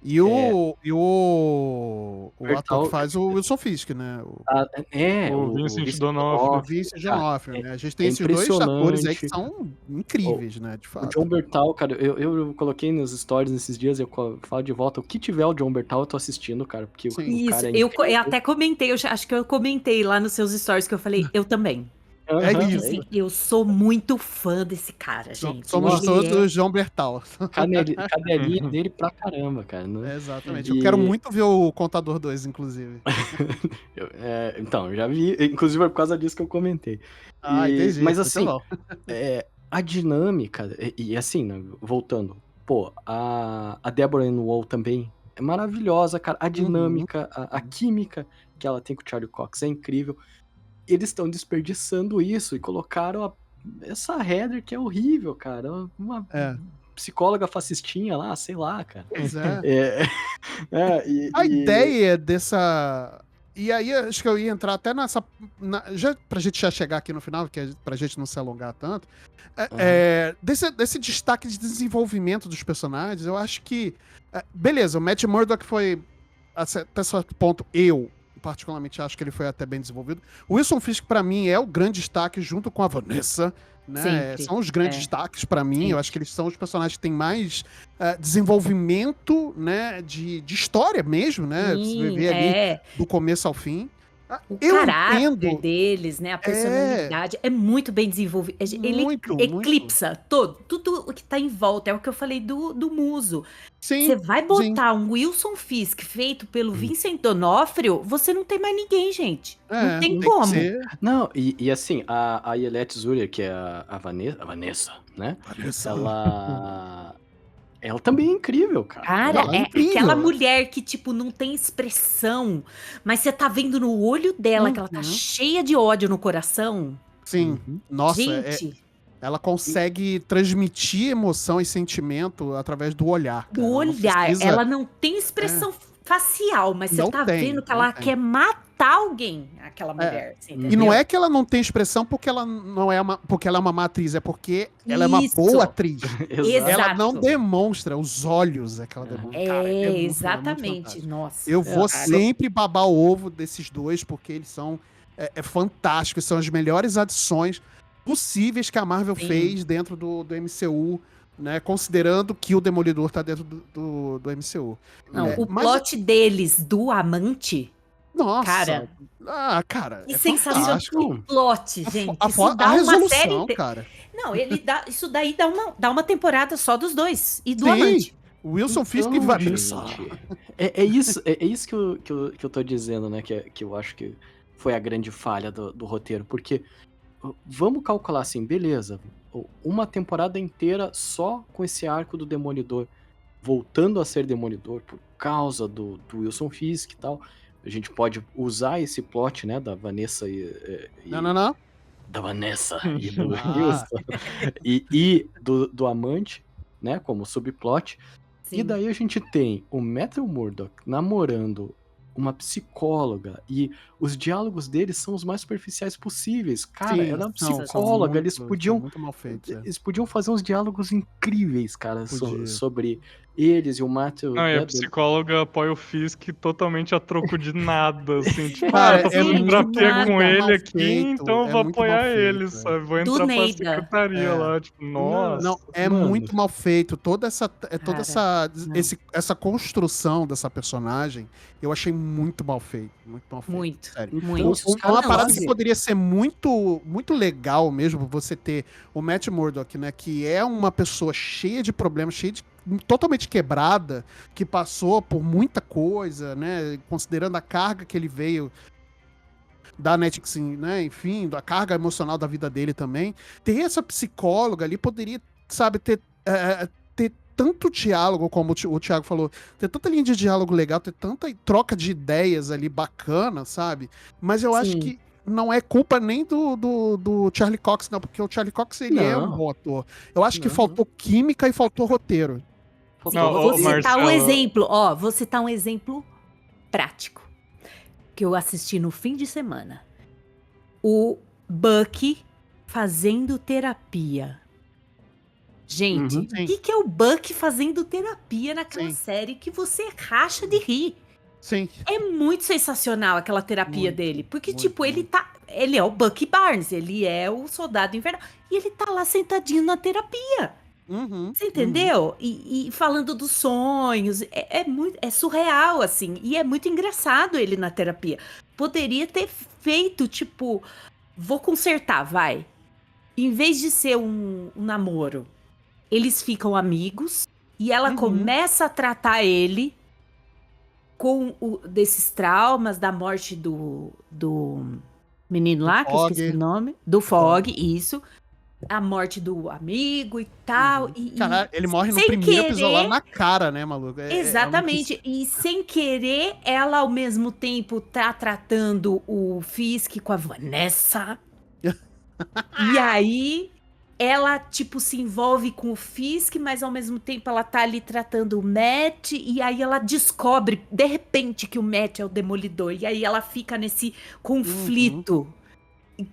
E o ator que Bertal- faz o Wilson Fisk, né? O Vincent D'Onofrio. O Vince D'Onofrio, né? A gente tem é esses dois atores aí que impressionante. são incríveis, né? De O fato. John Bertal, cara, eu coloquei nos stories nesses dias, eu falo de volta, o que tiver o John Bertal eu tô assistindo, cara, porque o Sim. Isso, cara é eu incrível. até comentei, acho que eu comentei lá nos seus stories que eu falei, eu também. É Aham, isso. Assim, eu sou muito fã desse cara, gente. Somos Ele todos João Bertal. cadelinha dele pra caramba, cara. Né? Exatamente. E- Eu quero muito ver o Contador 2, inclusive. Então, já vi, inclusive é por causa disso que eu comentei. Ah, entendi. Mas Muito assim, bom. a dinâmica, e assim, né, voltando, pô, a Deborah Ann Woll também é maravilhosa, cara. A dinâmica, a química que ela tem com o Charlie Cox é incrível. Eles estão desperdiçando isso e colocaram essa Heather que é horrível, cara. Uma É. psicóloga fascistinha lá, sei lá, cara. Pois é. A E ideia dessa. E aí, acho que eu ia entrar até nessa. Já, pra gente já chegar aqui no final, que pra gente não se alongar tanto. Desse destaque de desenvolvimento dos personagens, eu acho que. Beleza, o Matt Murdock foi. Até certo ponto, eu particularmente acho que ele foi até bem desenvolvido. O Wilson Fisk, pra mim, é o grande destaque junto com a Vanessa. Né? Sempre. São os grandes destaques pra mim. Sim. Eu acho que eles são os personagens que têm mais desenvolvimento, né, de história mesmo, né? Você vê ali do começo ao fim. O Eu caráter entendo. deles, né? A personalidade é muito bem desenvolvida. Ele Muito, eclipsa tudo o que tá em volta. É o que eu falei do Muso. Sim. Você vai botar um Wilson Fisk feito pelo Vincent D'Onofrio, você não tem mais ninguém, gente. Não tem como. Não, e assim, a Yelette Zuria, que é a Vanessa, né? Ela também é incrível, cara. Cara, Ela é é incrível. aquela mulher que, tipo, não tem expressão, mas você tá vendo no olho dela que ela tá cheia de ódio no coração. Sim. Nossa, Gente, ela consegue transmitir emoção e sentimento através do olhar. do cara. olhar. Ela não tem expressão facial, mas você Não tá tem, vendo que não ela tem. quer matar alguém, aquela mulher. Você E entendeu? não é que ela não tem expressão porque ela não é porque ela é uma má atriz, é porque ela é uma Isso. boa atriz. Exato. Ela não demonstra, os olhos é que ela demonstra. Cara, muito, muito exatamente. fantástico. Nossa. Eu vou sempre babar o ovo desses dois, porque eles são fantásticos, são as melhores adições possíveis que a Marvel fez dentro do MCU, né? Considerando que o Demolidor tá dentro do MCU. Não, o plot deles do amante, Nossa! Cara, cara, que é sensacional. fantástico. Que plot, gente. A Isso dá uma resolução, série cara. Não, isso daí dá uma temporada só dos dois. E do Sim. amante. O Wilson Fisk Então, vai gente, é isso que eu tô dizendo, né? Que eu acho que foi a grande falha do roteiro. Porque vamos calcular assim, beleza. Uma temporada inteira só com esse arco do Demolidor voltando a ser Demolidor por causa do Wilson Fisk e tal. A gente pode usar esse plot, né, da Vanessa Não. da Vanessa e do Wilson e do amante, né, como subplot. Sim. E daí a gente tem o Matthew Murdock namorando uma psicóloga, e os diálogos deles são os mais superficiais possíveis. Cara, Sim, ela é uma são psicóloga, muito, eles são podiam muito mal feitos. eles podiam fazer uns diálogos incríveis, cara, Podia. sobre eles e o Matthew, Não, e a né, psicóloga apoia o Fisk totalmente a troco de nada, assim, tipo, Cara, tá é fazendo Gente, terapia nada. com ele mal aqui, feito, então eu é vou muito mal apoiar feito, ele, sabe? Vou Do entrar pra Neida. secretaria É. lá, tipo, nossa. Não, é Mano. muito mal feito. Toda Cara, não. essa construção dessa personagem, eu achei muito mal feito. Muito mal feito. Muito, Sério. Então, muito. os caras Uma parada que fazem- poderia ser muito, muito legal mesmo, você ter o Matt Murdock, né? Que é uma pessoa cheia de problemas, totalmente quebrada, que passou por muita coisa, né? Considerando a carga que ele veio da Netflix, né? Enfim, da carga emocional da vida dele também. Ter essa psicóloga ali poderia, sabe, ter tanto diálogo, como o Thiago falou, ter tanta linha de diálogo legal, ter tanta troca de ideias ali bacana, sabe? Mas eu acho Sim. que não é culpa nem do Charlie Cox, não, porque o Charlie Cox, ele é um Não. bom ator. Eu acho que Não. faltou química e faltou roteiro. Faltou Não, Vou roteiro. citar um Marcelo. exemplo, ó, vou citar um exemplo prático que eu assisti no fim de semana. O Bucky fazendo terapia. Gente, Uhum. o que é o Bucky fazendo terapia naquela Sim. série que você racha de rir? Sim. É muito sensacional aquela terapia Muito, dele. Porque, muito, tipo, muito. ele é o Bucky Barnes, ele é o soldado invernal. E ele tá lá sentadinho na terapia. Uhum, Você entendeu? E falando dos sonhos, é surreal, assim. E é muito engraçado ele na terapia. Poderia ter feito, tipo, vou consertar, vai. Em vez de ser um namoro, eles ficam amigos e ela Uhum. começa a tratar ele com desses traumas da morte do menino lá, que eu Fog. esqueci o nome. Do Fog, isso. A morte do amigo e tal. Uhum. Caralho, ele morre no sem primeiro episódio lá querer- na cara, né, maluco? Exatamente. E sem querer, ela ao mesmo tempo tá tratando o Fisk com a Vanessa. E aí, ela, tipo, se envolve com o Fisk, mas ao mesmo tempo ela tá ali tratando o Matt. E aí ela descobre, de repente, que o Matt é o Demolidor. E aí ela fica nesse conflito.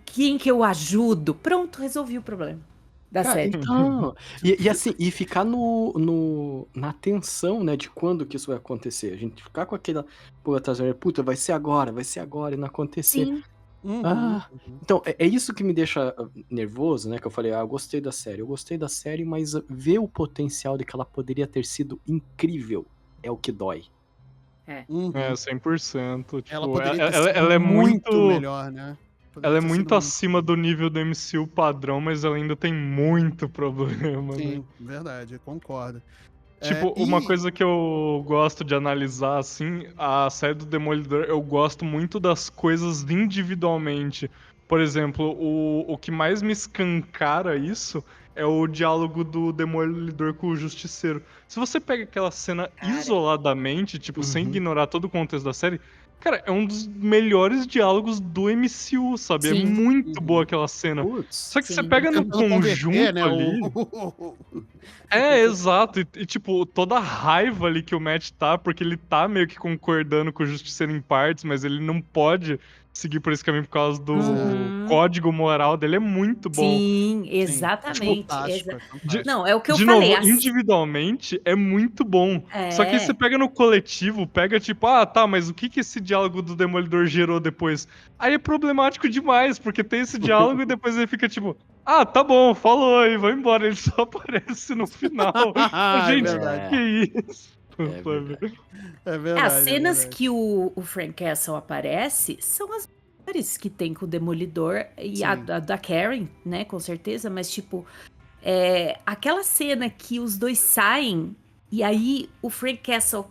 Quem que eu ajudo? Pronto, resolvi o problema da Cara, série. então, e assim, e ficar na tensão, né, de quando que isso vai acontecer. A gente ficar com aquela puta, vai ser agora, e não acontecer. Sim. Uhum, Ah, uhum. então, é isso que me deixa nervoso, né, que eu falei, eu gostei da série, mas ver o potencial de que ela poderia ter sido incrível é o que dói. Uhum. É, 100%. Tipo, Ela poderia ter sido ela é muito muito. melhor, né? Poderia Ela é ter muito sido acima do nível do MCU padrão, mas ela ainda tem muito problema, né? Sim, verdade, eu concordo. Tipo, uma coisa que eu gosto de analisar, assim, a série do Demolidor, eu gosto muito das coisas individualmente. Por exemplo, o que mais me escancara isso é o diálogo do Demolidor com o Justiceiro. Se você pega aquela cena Cara. isoladamente, tipo, sem Uhum. ignorar todo o contexto da série, cara, é um dos melhores diálogos do MCU, sabe? Sim. É muito Uhum. boa aquela cena. Putz, Só que você Sim. pega no Tentando converter, conjunto né, ali... É, exato. E, tipo, toda a raiva ali que o Matt tá, porque ele tá meio que concordando com o Justiceiro em partes, mas ele não pode seguir por esse caminho por causa do Uhum. código moral dele, é muito bom. Sim, exatamente. Fantástico, é fantástico. Não, é o que eu De falei. novo, individualmente é muito bom. É. Só que você pega no coletivo, pega tipo, ah, tá, mas o que que esse diálogo do Demolidor gerou depois? Aí é problemático demais, porque tem esse diálogo e depois ele fica tipo, ah, tá bom, falou e vai embora. Ele só aparece no final. É Gente, verdade. que isso? É verdade. É verdade. As cenas é verdade. que o Frank Castle aparece são as melhores que tem com o Demolidor e a Sim. da Karen, né, com certeza, mas tipo, aquela cena que os dois saem e aí o Frank Castle,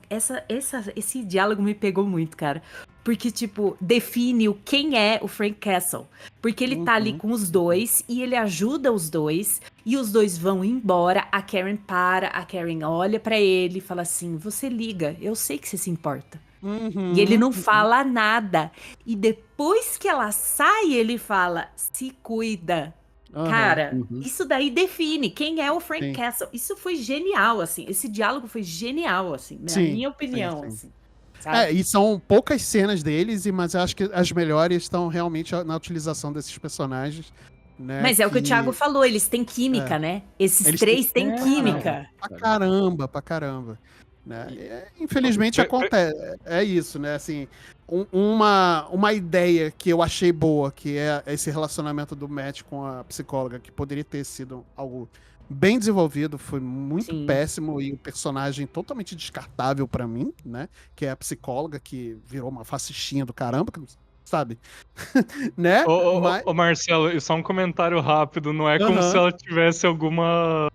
esse diálogo me pegou muito, cara. Porque, tipo, define quem é o Frank Castle. Porque ele tá ali com os dois e ele ajuda os dois. E os dois vão embora. A Karen olha pra ele e fala assim: você liga, eu sei que você se importa. Uhum. E ele não fala nada. E depois que ela sai, ele fala: se cuida. Aham. Cara, Uhum. isso daí define quem é o Frank Sim. Castle. Isso foi genial, assim. Esse diálogo foi genial, assim, na Sim, minha opinião, sim. assim. sabe? E são poucas cenas deles, mas eu acho que as melhores estão realmente na utilização desses personagens. Né, Mas é o que o Thiago falou, eles têm química, né? Esses Eles três têm- têm química. Pra caramba. Né? Infelizmente acontece, é isso, né? Assim, uma ideia que eu achei boa, que é esse relacionamento do Matt com a psicóloga, que poderia ter sido algo bem desenvolvido, foi muito péssimo e o personagem totalmente descartável pra mim, né? Que é a psicóloga que virou uma fascistinha do caramba, sabe? Né? Ô, Marcelo, e só um comentário rápido, não é como se ela tivesse alguma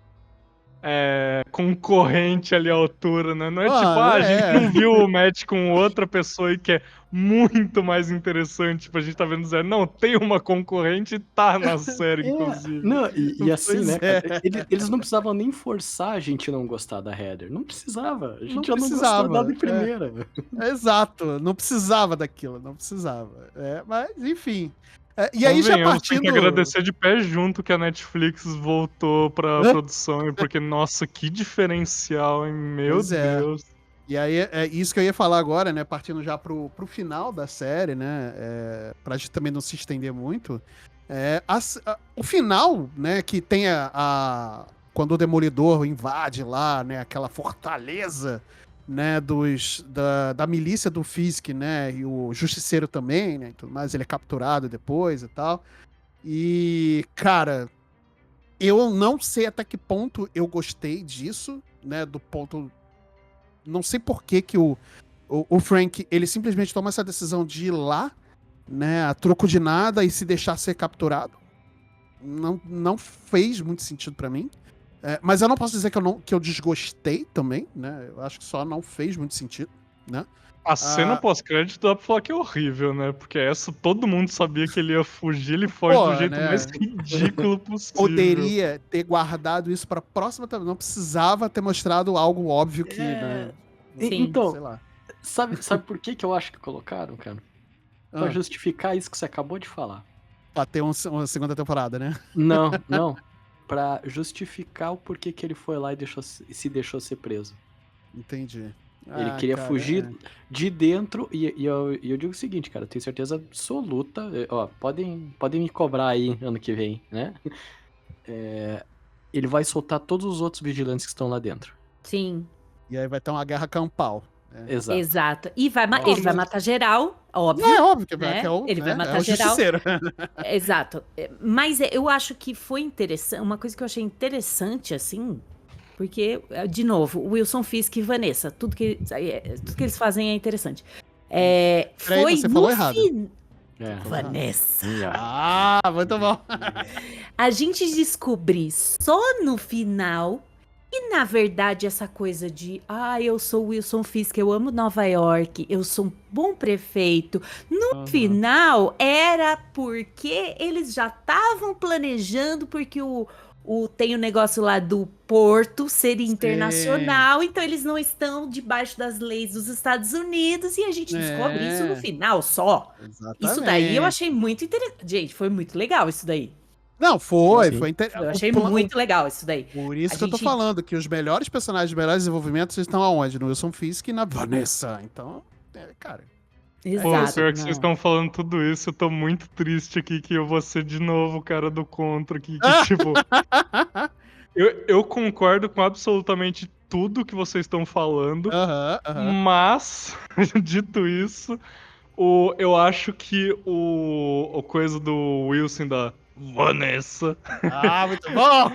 concorrente ali à altura, né? Não é tipo, a gente não viu o match com outra pessoa e que é muito mais interessante, tipo, a gente tá vendo zero. Não, tem uma concorrente e tá na série, inclusive. Não, e assim, né, é. cara, eles não precisavam nem forçar a gente não gostar da Heather. Não precisava. A gente Não já não precisava, gostou dela em primeira. Exato, não precisava daquilo, não precisava. Mas, enfim. E aí já partindo... Tem que agradecer de pé junto que a Netflix voltou pra produção, porque, nossa, que diferencial, hein? Meu Deus. E aí, é isso que eu ia falar agora, né? Partindo já pro final da série, né? Pra gente também não se estender muito. O final, né? Que tem quando o Demolidor invade lá, né? Aquela fortaleza, né? Da milícia do Fisk, né? E o Justiceiro também, né? E tudo mais. Ele é capturado depois e tal. E, cara, eu não sei até que ponto eu gostei disso, né? Do ponto... Não sei por que o Frank, ele simplesmente toma essa decisão de ir lá, né, a troco de nada e se deixar ser capturado. Não fez muito sentido pra mim. Mas eu não posso dizer que eu desgostei também, né? Eu acho que só não fez muito sentido, né? A cena pós-crédito dá pra falar que é horrível, né? Porque essa todo mundo sabia que ele ia fugir, ele foge do jeito mais ridículo possível. Poderia ter guardado isso pra próxima também. Não precisava ter mostrado algo óbvio que, né? Sim. Então, sei lá. sabe por que eu acho que colocaram, cara? Pra justificar isso que você acabou de falar. Pra ter uma segunda temporada, né? Não. Pra justificar o porquê que ele foi lá e se deixou ser preso. Entendi. Ele queria fugir de dentro, e eu digo o seguinte, cara, eu tenho certeza absoluta, ó, podem me cobrar aí ano que vem, né? Ele vai soltar todos os outros vigilantes que estão lá dentro. Sim. E aí vai ter uma guerra campal. Exato. E ele vai matar geral, óbvio. É óbvio que né? ele vai matar geral. Justiceiro. Exato. Mas eu acho que foi interessante, uma coisa que eu achei interessante, assim, porque, de novo, Wilson Fisk e Vanessa, tudo que eles fazem é interessante. Foi você falou errado. Vanessa. Muito bom. A gente descobrir só no final que, na verdade, essa coisa de eu sou Wilson Fisk, eu amo Nova York, eu sou um bom prefeito. No final, era porque eles já estavam planejando, porque tem o negócio lá do porto ser internacional, então eles não estão debaixo das leis dos Estados Unidos, e a gente descobre isso no final só. Exatamente. Isso daí eu achei muito interessante. Gente, foi muito legal isso daí. Não, foi Eu achei muito legal isso daí. Por isso que eu tô falando, que os melhores personagens, os melhores desenvolvimentos estão aonde? No Wilson Fisk e na Vanessa. Então, cara... Exato. Pô, pior que vocês estão falando tudo isso, eu tô muito triste aqui que eu vou ser de novo o cara do contra aqui, que tipo... eu concordo com absolutamente tudo que vocês estão falando, mas, dito isso, eu acho que o coisa do Wilson da Vanessa... muito bom!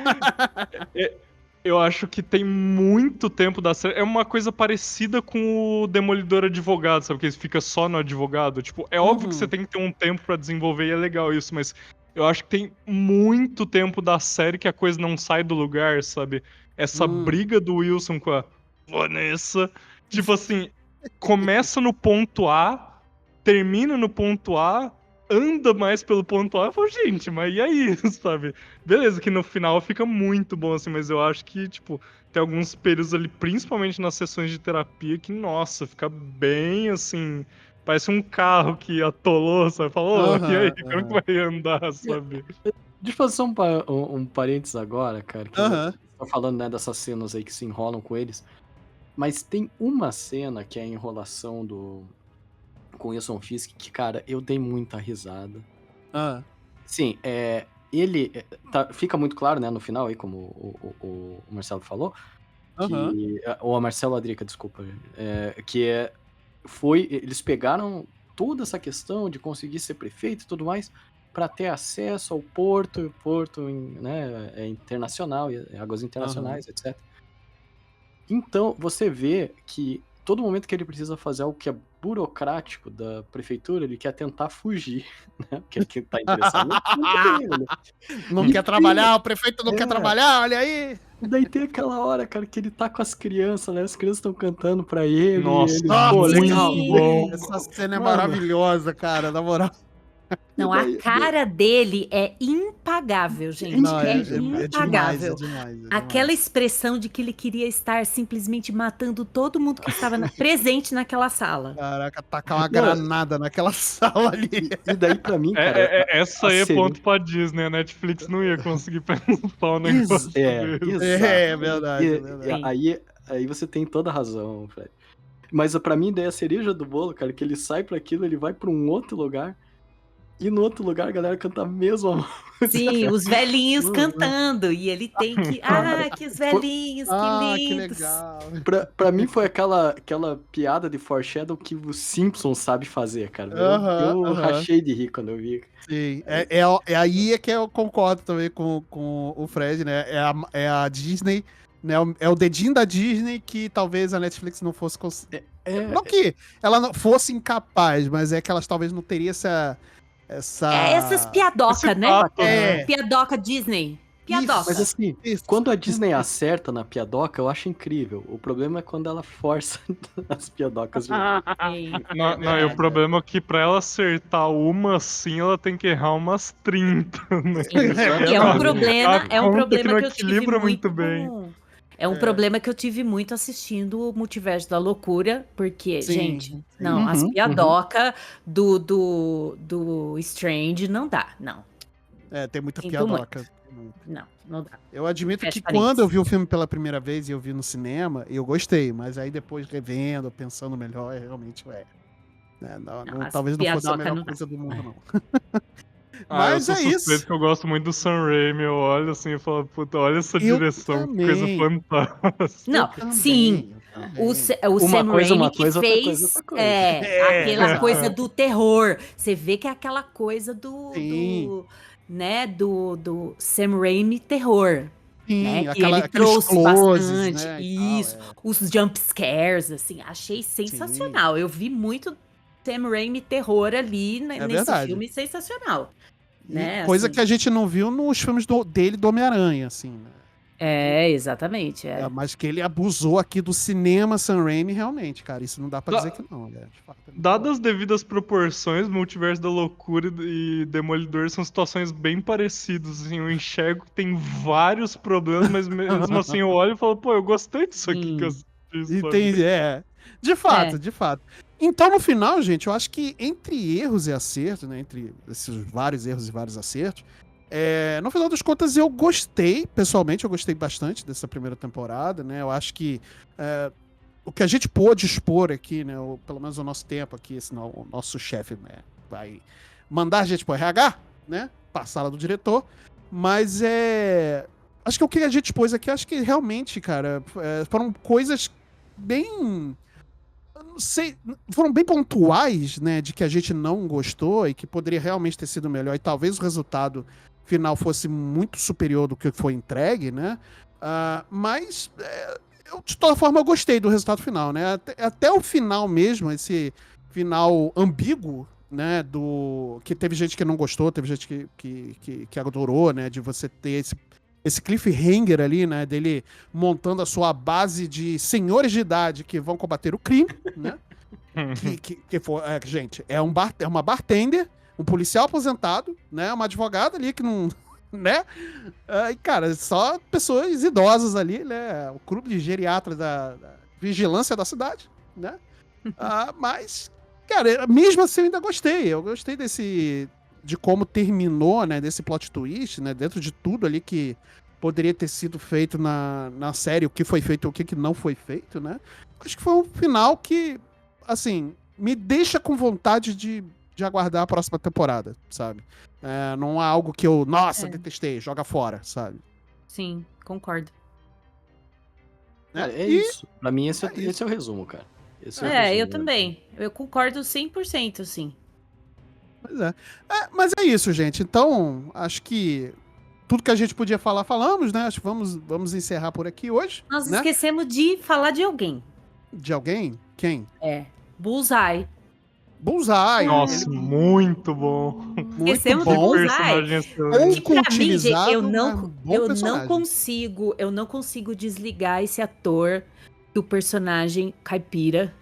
Eu acho que tem muito tempo da série. É uma coisa parecida com o Demolidor Advogado, sabe? Que ele fica só no advogado. Tipo, é óbvio que você tem que ter um tempo pra desenvolver e é legal isso, mas eu acho que tem muito tempo da série que a coisa não sai do lugar, sabe? Essa briga do Wilson com a Vanessa. Tipo assim, começa no ponto A, termina no ponto A, anda mais pelo ponto A, eu falo, gente, mas e aí, sabe? Beleza, que no final fica muito bom, assim, mas eu acho que, tipo, tem alguns períodos ali, principalmente nas sessões de terapia, que, nossa, fica bem, assim, parece um carro que atolou, sabe? Fala, e aí, como que vai andar, sabe? Deixa eu fazer só um parênteses agora, cara, que você tá falando, né, dessas cenas aí que se enrolam com eles. Mas tem uma cena que é a enrolação com Wilson Fisk que, cara, eu dei muita risada. Ah, Sim, ele... fica muito claro, né, no final, aí, como o Marcelo falou, aham. ou a Marcelo Adrica, desculpa, eles pegaram toda essa questão de conseguir ser prefeito e tudo mais para ter acesso ao porto, né, internacional, águas internacionais, etc. Então, você vê que todo momento que ele precisa fazer algo que é burocrático da prefeitura, ele quer tentar fugir, né? Porque ele tá interessado no ponto dele, né? Não E quer tem- trabalhar, o prefeito não É. quer trabalhar, olha aí. E daí tem aquela hora, cara, que ele tá com as crianças, né? As crianças estão cantando pra ele. Nossa, e ele, Nossa, pô, muito legal. bom. Essa cena é Mano. maravilhosa, cara, na moral. Não, E daí- a cara dele é impagável, gente. Não, é demais, impagável. demais. Aquela expressão de que ele queria estar simplesmente matando todo mundo que estava presente naquela sala. Caraca, tacar uma granada naquela sala ali. E daí, pra mim, cara. Essa aí é ponto pra Disney. A Netflix não ia conseguir pensar um negócio desse. Exato. É verdade, E- é verdade. aí você tem toda a razão, Fred. Mas pra mim, daí a cereja do bolo, cara, que ele sai pra aquilo, ele vai pra um outro lugar. E no outro lugar a galera canta a mesma música. Sim, os velhinhos Mano. cantando. E ele tem que. Ah, que os velhinhos, Ah, que que lindos. legal. Pra mim foi aquela piada de foreshadow que o Simpsons sabe fazer, cara. Eu Aham. rachei de rir quando eu vi. Sim, é aí é que eu concordo também com o Fred, né? É a Disney, né? É o dedinho da Disney que talvez a Netflix não fosse. Não que ela não fosse incapaz, mas é que elas talvez não teriam essa. Essas piadocas, Esse né? papo, É. Piadoca Disney. Piadoca. Mas assim, Isso. quando a Disney acerta na piadoca, eu acho incrível. O problema é quando ela força as piadocas. Sim. Não, e o problema é que pra ela acertar uma assim, ela tem que errar umas 30, né? E é um problema, A conta que não eu tive equilibra muito muito bem. É um problema que eu tive muito assistindo o Multiverso da Loucura, porque, Sim, gente, sim. não, as Uhum, piadocas do Strange não dá, não. Tem muita Sinto piadoca. Não dá. Eu admito Fecha que parênteses. quando eu vi o filme pela primeira vez e eu vi no cinema, eu gostei, mas aí depois revendo, pensando melhor, realmente As talvez não fosse a piadoca melhor não dá. coisa do mundo, não. Mas Mas eu é sou suspeito isso. que eu gosto muito do Sam Raimi. Eu olho assim e falo, puta, olha essa Eu direção, que coisa também. fantástica. Não, Também, sim, eu o também. Sam coisa, Raimi uma que coisa, outra fez coisa, outra coisa. aquela exato. coisa do terror. Você vê que é aquela coisa Sim. do Sam Raimi terror. Sim, Né, que aqueles ele trouxe closes, bastante, né, e isso, tal, os jump scares, assim, achei sensacional. Eu vi muito Sam Raimi terror ali nesse verdade. filme, sensacional. E Né, coisa assim. que a gente não viu nos filmes dele do Homem-Aranha, assim, né? Exatamente. Mas que ele abusou aqui do cinema Sam Raimi, realmente, cara. Isso não dá pra dizer que não, né? De fato, é muito Dadas bom. as devidas proporções, Multiverso da Loucura e Demolidor são situações bem parecidas. Assim, eu enxergo que tem vários problemas, mas mesmo assim eu olho e falo, pô, eu gostei disso aqui que eu assisti. sabe? Entendi, De fato, de fato. Então, no final, gente, eu acho que entre erros e acertos, né? Entre esses vários erros e vários acertos, no final das contas, eu gostei, pessoalmente, eu gostei bastante dessa primeira temporada, né? Eu acho que o que a gente pôde expor aqui, né? Pelo menos o nosso tempo aqui, senão o nosso chefe, né, vai mandar a gente pro RH, né? Pra sala do diretor. Mas acho que o que a gente expôs aqui, acho que realmente, cara, foram coisas bem... Não sei, foram bem pontuais, né, de que a gente não gostou e que poderia realmente ter sido melhor e talvez o resultado final fosse muito superior do que foi entregue, né, mas eu, de toda forma eu gostei do resultado final, né, até o final mesmo, esse final ambíguo, né, que teve gente que não gostou, teve gente que adorou, né, de você ter esse cliffhanger ali, né, dele montando a sua base de senhores de idade que vão combater o crime, né, gente, é uma bartender, um policial aposentado, né, uma advogada ali que não, né, e cara, só pessoas idosas ali, né, o clube de geriatras da vigilância da cidade, né, mas, cara, mesmo assim eu ainda gostei, de como terminou, né, desse plot twist, né, dentro de tudo ali que poderia ter sido feito na série, o que foi feito e o que não foi feito, né, acho que foi um final que, assim, me deixa com vontade de aguardar a próxima temporada, sabe? Não é algo que eu, nossa, detestei, joga fora, sabe? Sim, concordo. É isso. Pra mim, esse é o resumo, cara. Esse é o resumo, Eu também. Eu concordo 100%, assim. Pois é. Mas é isso, gente. Então, acho que tudo que a gente podia falar, falamos, né? Acho que vamos encerrar por aqui hoje. Nós né? esquecemos de falar de alguém. De alguém? Quem? Bullseye. Bullseye. Nossa, muito bom. Muito Esquecemos do bom. Bullseye. Personagem excelente. Pouco Pra mim, gente, utilizado, eu mas não bom consigo desligar esse ator do personagem caipira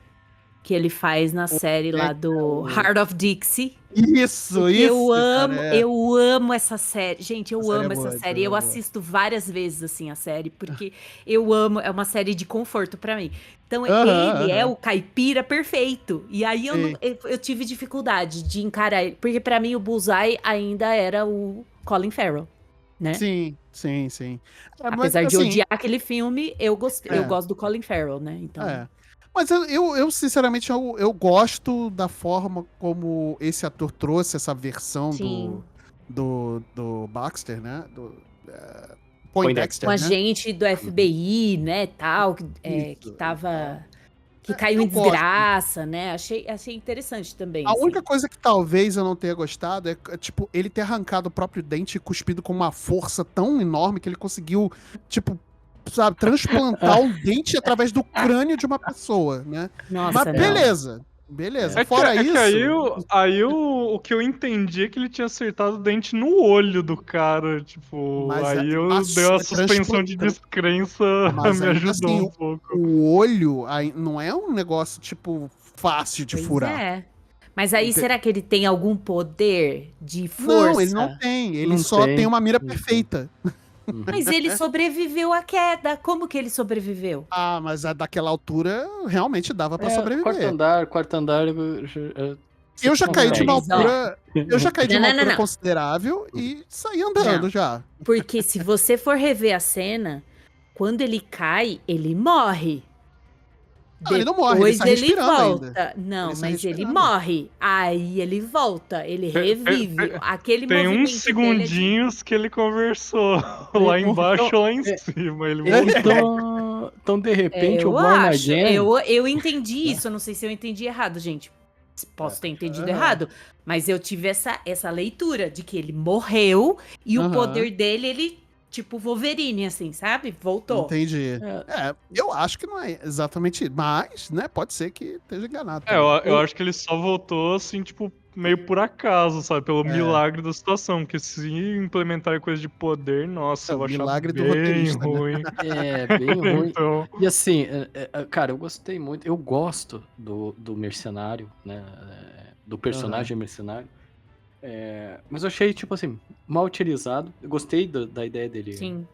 que ele faz na série lá do Heart of Dixie. Isso. Eu amo essa série. Gente, eu amo essa série. Eu boa. assisto várias vezes, assim, a série, porque eu amo, é uma série de conforto pra mim. Então, ele é o caipira perfeito. E aí, eu tive dificuldade de encarar ele, porque pra mim, o Bullseye ainda era o Colin Farrell, né? Sim. Apesar Mas, de assim, odiar aquele filme, eu gosto do Colin Farrell, né? Então, Mas eu sinceramente, eu gosto da forma como esse ator trouxe essa versão Sim. do Baxter, né? Poindexter, um né? agente do FBI, né, tal, que caiu em eu gosto. desgraça, né? Achei interessante também. A assim. única coisa que talvez eu não tenha gostado é, tipo, ele ter arrancado o próprio dente e cuspido com uma força tão enorme que ele conseguiu, tipo, sabe, transplantar um dente através do crânio de uma pessoa, né? Nossa, Mas não. beleza. É que Fora isso... aí o que eu entendi é que ele tinha acertado o dente no olho do cara, tipo, Mas aí eu passou, dei uma suspensão de descrença, Mas me ainda ajudou assim, um pouco. o olho aí não é um negócio, tipo, fácil de Pois furar. é. Mas aí, será que ele tem algum poder de força? Não, ele não tem. Ele Não só tem. tem uma mira Não tem. perfeita. Mas ele sobreviveu à queda. Como que ele sobreviveu? Ah, mas daquela altura realmente dava pra sobreviver. Quarto andar. Eu já caí de uma Mas, ó, altura. Eu já caí de uma Não. altura considerável e saí andando Não. já. Porque se você for rever a cena, quando ele cai, ele morre. Não, ele não morre, ele Depois está respirando volta. ainda. Não, Ele está mas ele respirando. morre. Aí ele volta, ele revive. Aquele Tem movimento uns segundinhos que ele conversou lá embaixo ou lá em cima. Ele voltou. Então, de repente, o Eu Born acho. Again... Eu entendi isso. Eu não sei se eu entendi errado, gente. Posso ter entendido errado. Mas eu tive essa leitura de que ele morreu e o poder dele, ele, tipo, Wolverine, assim, sabe? Voltou. Entendi. Eu acho que não é exatamente isso. Mas, né, pode ser que esteja enganado. Eu acho que ele só voltou, assim, tipo, meio por acaso, sabe? Pelo milagre da situação. Porque se implementar coisa de poder, nossa, eu vou achar milagre do bem roteirista, né? ruim. É, bem ruim. Então, E assim, cara, eu gostei muito. Eu gosto do mercenário, né? Do personagem mercenário. Mas eu achei, tipo assim, mal utilizado. Eu gostei da ideia dele. Sim.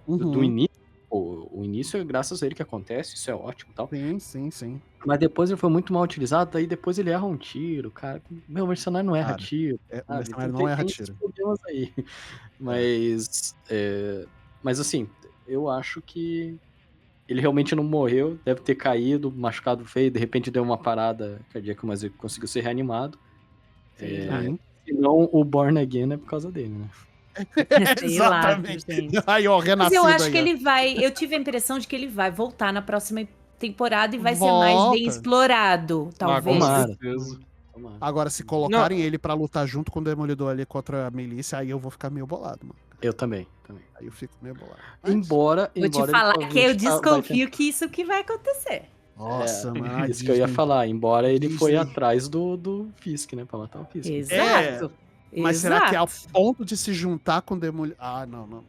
Do início. O início é graças a ele que acontece, isso é ótimo e tal. Sim. Mas depois ele foi muito mal utilizado, daí depois ele erra um tiro, cara. Meu, o mercenário não erra Cara, tiro. o sabe? mercenário Então não erra tem esses tiro. problemas aí. Mas assim, eu acho que ele realmente não morreu, deve ter caído, machucado feio, de repente deu uma parada cardíaca, mas ele conseguiu ser reanimado. Sim. Se não, o Born Again é por causa dele, né? Sei lá, Exatamente. gente. Aí, ó, Mas renascido eu acho aí, que ó. ele vai. Eu tive a impressão de que ele vai voltar na próxima temporada e vai ser mais bem Volta. explorado, talvez. com Tomara. certeza. Tomara. Agora, se colocarem ele pra lutar junto com o Demolidor ali contra a milícia, aí eu vou ficar meio bolado, mano. Eu também. Aí eu fico meio bolado. Mas- Embora Vou te ele falar que eu provavelmente vai desconfio que isso que vai acontecer. Nossa, mano. a Isso que eu ia Disney- falar, embora ele foi Disney. atrás do Fisk, né? Pra matar o Fisk. Exato. Mas Exato. será que é ao ponto de se juntar com o Demolidor? Ah, não.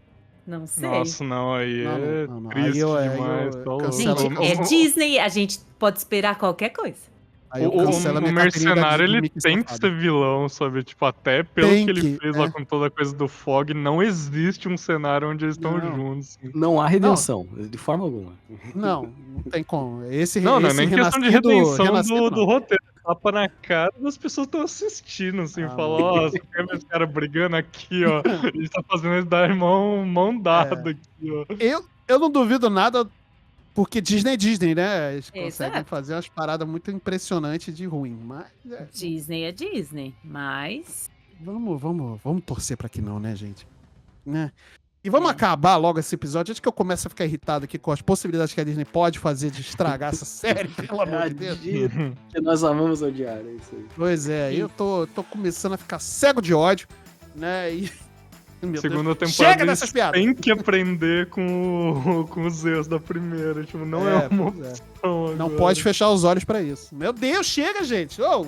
Não sei. Nossa, não, aí Não. triste Aí eu demais. tá louco. cancelo- Gente, é Disney, a gente pode esperar qualquer coisa. Aí eu cancelo a O minha carteirinha da mercenário, Disney ele Mickey tem que safado. ser vilão, sabe? Tipo, até pelo Tem que ele que, fez lá com toda a coisa do Fog, não existe um cenário onde eles estão Não. juntos. assim. Não há redenção, de forma alguma. Não tem como. Esse Não é esse nem questão de renascido- redenção renascido, do roteiro. Tapa na cara das pessoas estão assistindo, assim, Ah, falam, ó, você quer ver os caras brigando aqui, ó. A gente tá fazendo eles dar mão dada aqui, ó. Eu não duvido nada Porque Disney é Disney, né? Eles Exato. conseguem fazer umas paradas muito impressionantes de ruim, mas... Disney é Disney, mas... Vamos torcer pra que não, né, gente? Né? E vamos acabar logo esse episódio antes que eu comece a ficar irritado aqui com as possibilidades que a Disney pode fazer de estragar essa série, pelo amor de Deus. Que nós amamos odiar, é isso aí. Pois é, eu tô começando a ficar cego de ódio, né? E... Meu Segunda Deus. temporada Chega dessas piadas! tem que aprender com os erros da primeira. Tipo, não é uma opção. Não agora. pode fechar os olhos pra isso. Meu Deus, chega, gente! Oh.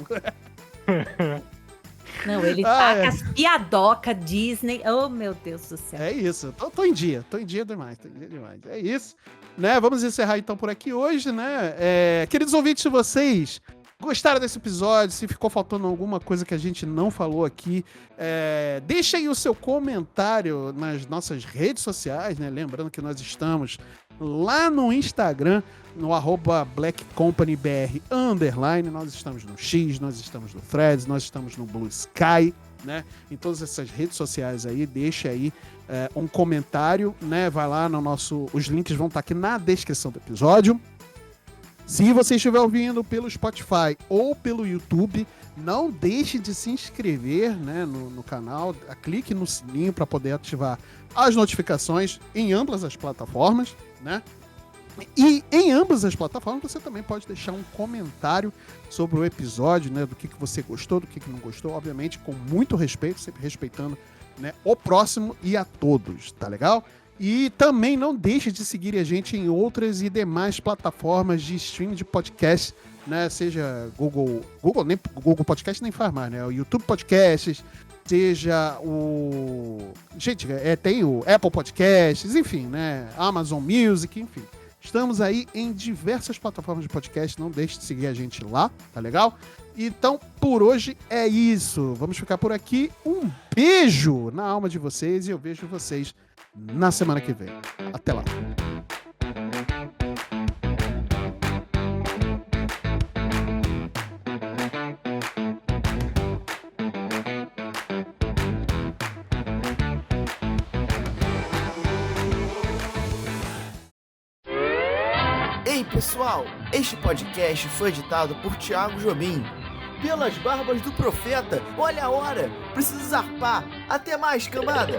Não, ele tá com as piadoca Disney. Oh, meu Deus do céu. É isso, tô em dia demais, É isso, né? Vamos encerrar então por aqui hoje, né? Queridos ouvintes, se vocês gostaram desse episódio, se ficou faltando alguma coisa que a gente não falou aqui, deixa aí o seu comentário nas nossas redes sociais, né? Lembrando que nós estamos lá no Instagram, no @BlackCompanyBR_, nós estamos no X, nós estamos no Threads, nós estamos no Blue Sky, né? Em todas essas redes sociais aí, deixa aí um comentário, né? Vai lá no os links vão estar aqui na descrição do episódio. Se você estiver ouvindo pelo Spotify ou pelo YouTube, não deixe de se inscrever, né, no canal, clique no sininho para poder ativar as notificações em ambas as plataformas, né? E em ambas as plataformas você também pode deixar um comentário sobre o episódio, né, do que você gostou, do que não gostou, obviamente com muito respeito, sempre respeitando, né, o próximo e a todos, tá legal? E também não deixe de seguir a gente em outras e demais plataformas de streaming de podcast, né? Seja Google Podcast nem faz mais, né? O YouTube Podcasts, seja o... Gente, tem o Apple Podcasts, enfim, né? Amazon Music, enfim. Estamos aí em diversas plataformas de podcast, não deixe de seguir a gente lá, tá legal? Então, por hoje é isso. Vamos ficar por aqui. Um beijo na alma de vocês e eu vejo vocês na semana que vem. Até lá. Ei, pessoal, este podcast foi editado por Thiago Jobim. Pelas barbas do profeta, olha a hora, preciso zarpar. Até mais, cambada!